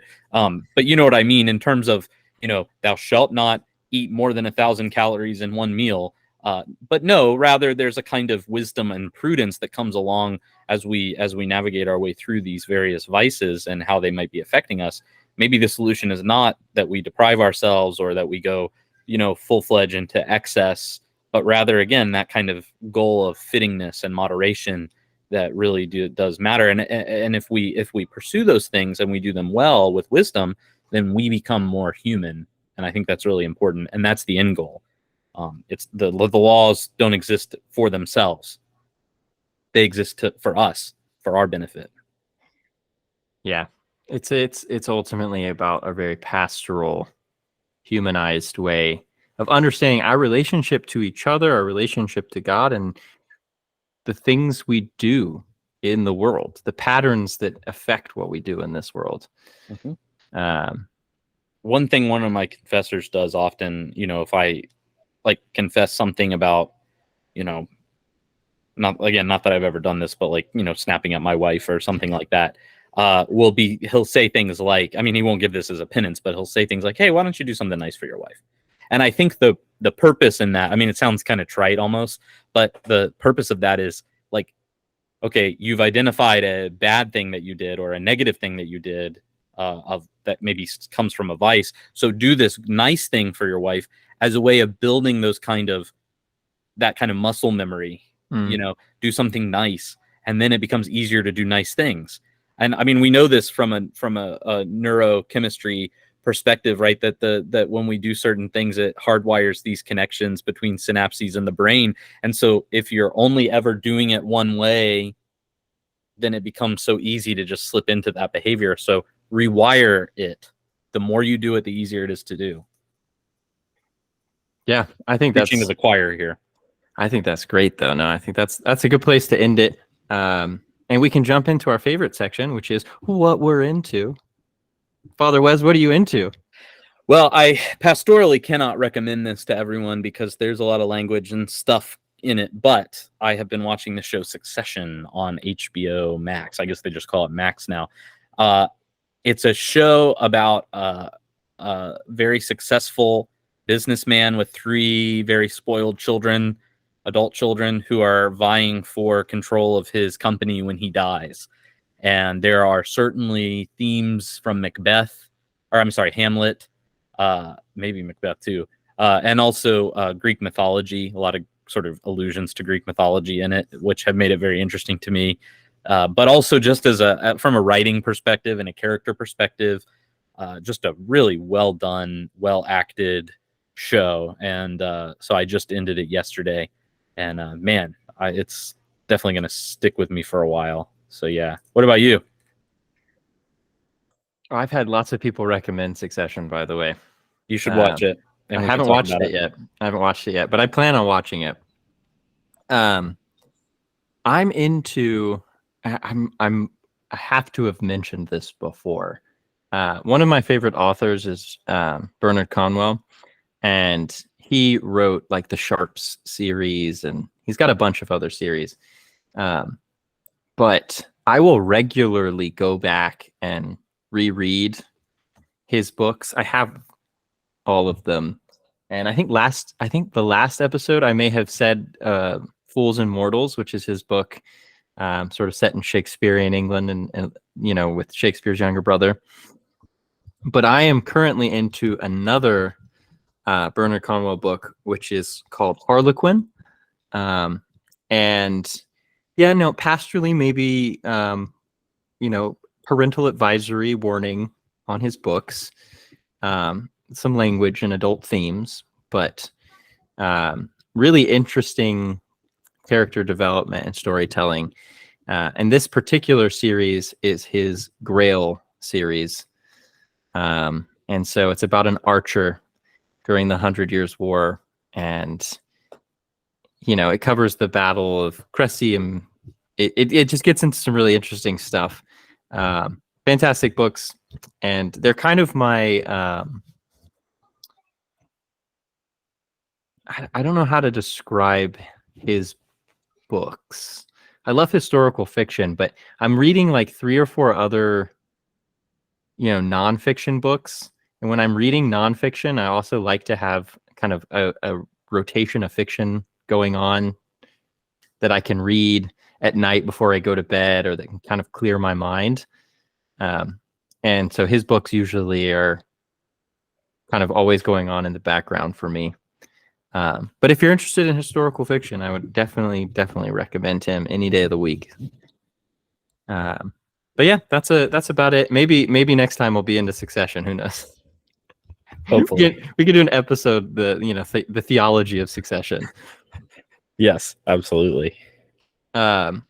you know what I mean in terms of, thou shalt not eat more than 1,000 calories in one meal. But no, rather there's a kind of wisdom and prudence that comes along as we navigate our way through these various vices and how they might be affecting us. Maybe the solution is not that we deprive ourselves or that we go, full-fledged into excess, but rather, again, that kind of goal of fittingness and moderation that really does matter. And if we pursue those things and we do them well with wisdom, then we become more human. And I think that's really important. And that's the end goal. It's the laws don't exist for themselves. They exist for us, for our benefit. Yeah. It's ultimately about a very pastoral, humanized way of understanding our relationship to each other, our relationship to God, and the things we do in the world, the patterns that affect what we do in this world. Mm-hmm. One thing one of my confessors does often, if I confess something about, not that I've ever done this, but snapping at my wife or something like that, he'll say things like, I mean, he won't give this as a penance, but he'll say things like, hey, why don't you do something nice for your wife? And I think the purpose in that, I mean, it sounds kind of trite almost, but the purpose of that is okay, you've identified a bad thing that you did or a negative thing that you did of that maybe comes from a vice. So do this nice thing for your wife as a way of building that kind of muscle memory. Do something nice, and then it becomes easier to do nice things. And I mean, we know this from a neurochemistry perspective, right? That when we do certain things, it hardwires these connections between synapses in the brain. And so if you're only ever doing it one way, then it becomes so easy to just slip into that behavior. So rewire it. The more you do it, the easier it is to do. Yeah, I think Preaching to the choir here. I think that's great, though. No, I think that's a good place to end it. And we can jump into our favorite section, which is what we're into. Father Wes, what are you into? Well, I pastorally cannot recommend this to everyone because there's a lot of language and stuff in it, but I have been watching the show Succession on HBO Max. I guess they just call it Max now. It's a show about a very successful businessman with 3 very spoiled children, adult children, who are vying for control of his company when he dies. And there are certainly themes from Hamlet, maybe Macbeth too, and also Greek mythology, a lot of sort of allusions to Greek mythology in it, which have made it very interesting to me. But also just as from a writing perspective and a character perspective, just a really well done, well acted show. And so I just ended it yesterday, and man, it's definitely going to stick with me for a while. So yeah. What about you? I've had lots of people recommend Succession, by the way. You should watch it. I haven't watched it yet. I haven't watched it yet, but I plan on watching it. I'm into. I have to have mentioned this before. One of my favorite authors is Bernard Cornwell, and he wrote the Sharps series, and he's got a bunch of other series. But I will regularly go back and reread his books. I have all of them. And I think the last episode I may have said Fools and Mortals, which is his book, sort of set in Shakespearean England and with Shakespeare's younger brother. But I am currently into another Bernard Cornwell book, which is called Harlequin. And yeah, no, pastorally, maybe, parental advisory warning on his books, some language and adult themes, but really interesting character development and storytelling. And this particular series is his Grail series. And so it's about an archer during the 100 Years' War. And, it covers the Battle of Crécy, and it just gets into some really interesting stuff. Fantastic books. And they're kind of my... I don't know how to describe his books. I love historical fiction, but I'm reading like 3 or 4 other, nonfiction books. And when I'm reading nonfiction, I also like to have kind of a rotation of fiction going on that I can read at night before I go to bed, or that can kind of clear my mind. And so his books usually are kind of always going on in the background for me. But if you're interested in historical fiction, I would definitely recommend him any day of the week. But yeah, that's about it. Maybe next time we'll be into Succession. Who knows? Hopefully, we could do an episode, the theology of Succession. Yes, absolutely. All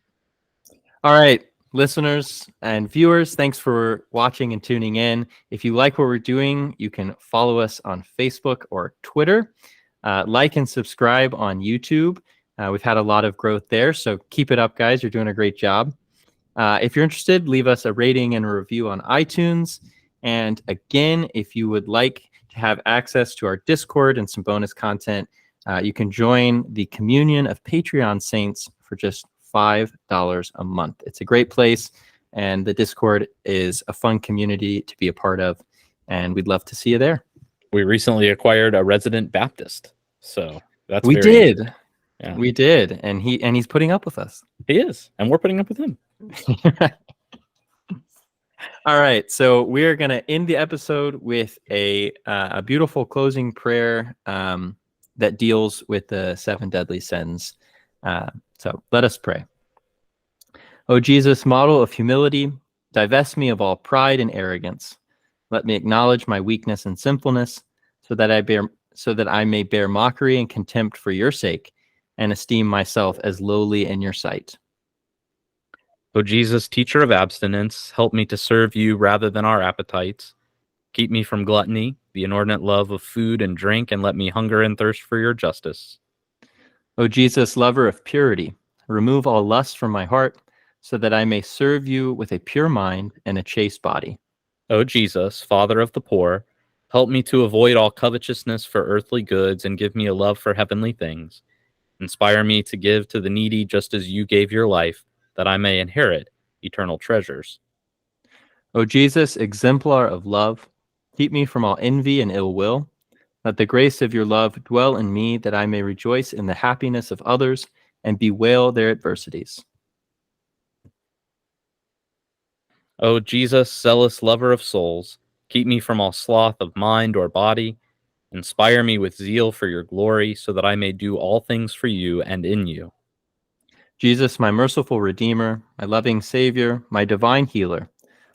right, listeners and viewers, thanks for watching and tuning in. If you like what we're doing, you can follow us on Facebook or Twitter. Like and subscribe on YouTube. We've had a lot of growth there, so keep it up, guys. You're doing a great job. If you're interested, leave us a rating and a review on iTunes. And again, if you would like to have access to our Discord and some bonus content, you can join the Communion of Patreon Saints for just $5 a month. It's a great place, and the Discord is a fun community to be a part of, and we'd love to see you there. We recently acquired a resident Baptist, so that's we did. Yeah. We did, and he's putting up with us. He is, and we're putting up with him. All right, so we're gonna end the episode with a beautiful closing prayer that deals with the 7 deadly sins. So let us pray. O Jesus, model of humility, divest me of all pride and arrogance. Let me acknowledge my weakness and sinfulness, so that I may bear mockery and contempt for your sake, and esteem myself as lowly in your sight. O Jesus, teacher of abstinence, help me to serve you rather than our appetites. Keep me from gluttony, the inordinate love of food and drink, and let me hunger and thirst for your justice. O Jesus, lover of purity, remove all lust from my heart, so that I may serve you with a pure mind and a chaste body. O Jesus, Father of the poor, help me to avoid all covetousness for earthly goods and give me a love for heavenly things. Inspire me to give to the needy just as you gave your life, that I may inherit eternal treasures. O Jesus, exemplar of love, keep me from all envy and ill will. Let the grace of your love dwell in me, that I may rejoice in the happiness of others and bewail their adversities. O Jesus, zealous lover of souls, keep me from all sloth of mind or body. Inspire me with zeal for your glory, so that I may do all things for you and in you. Jesus, my merciful Redeemer, my loving Savior, my divine healer,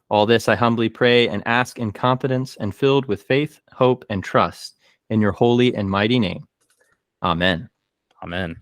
all this I humbly pray and ask in confidence and filled with faith, hope, and trust in your holy and mighty name. Amen. Amen.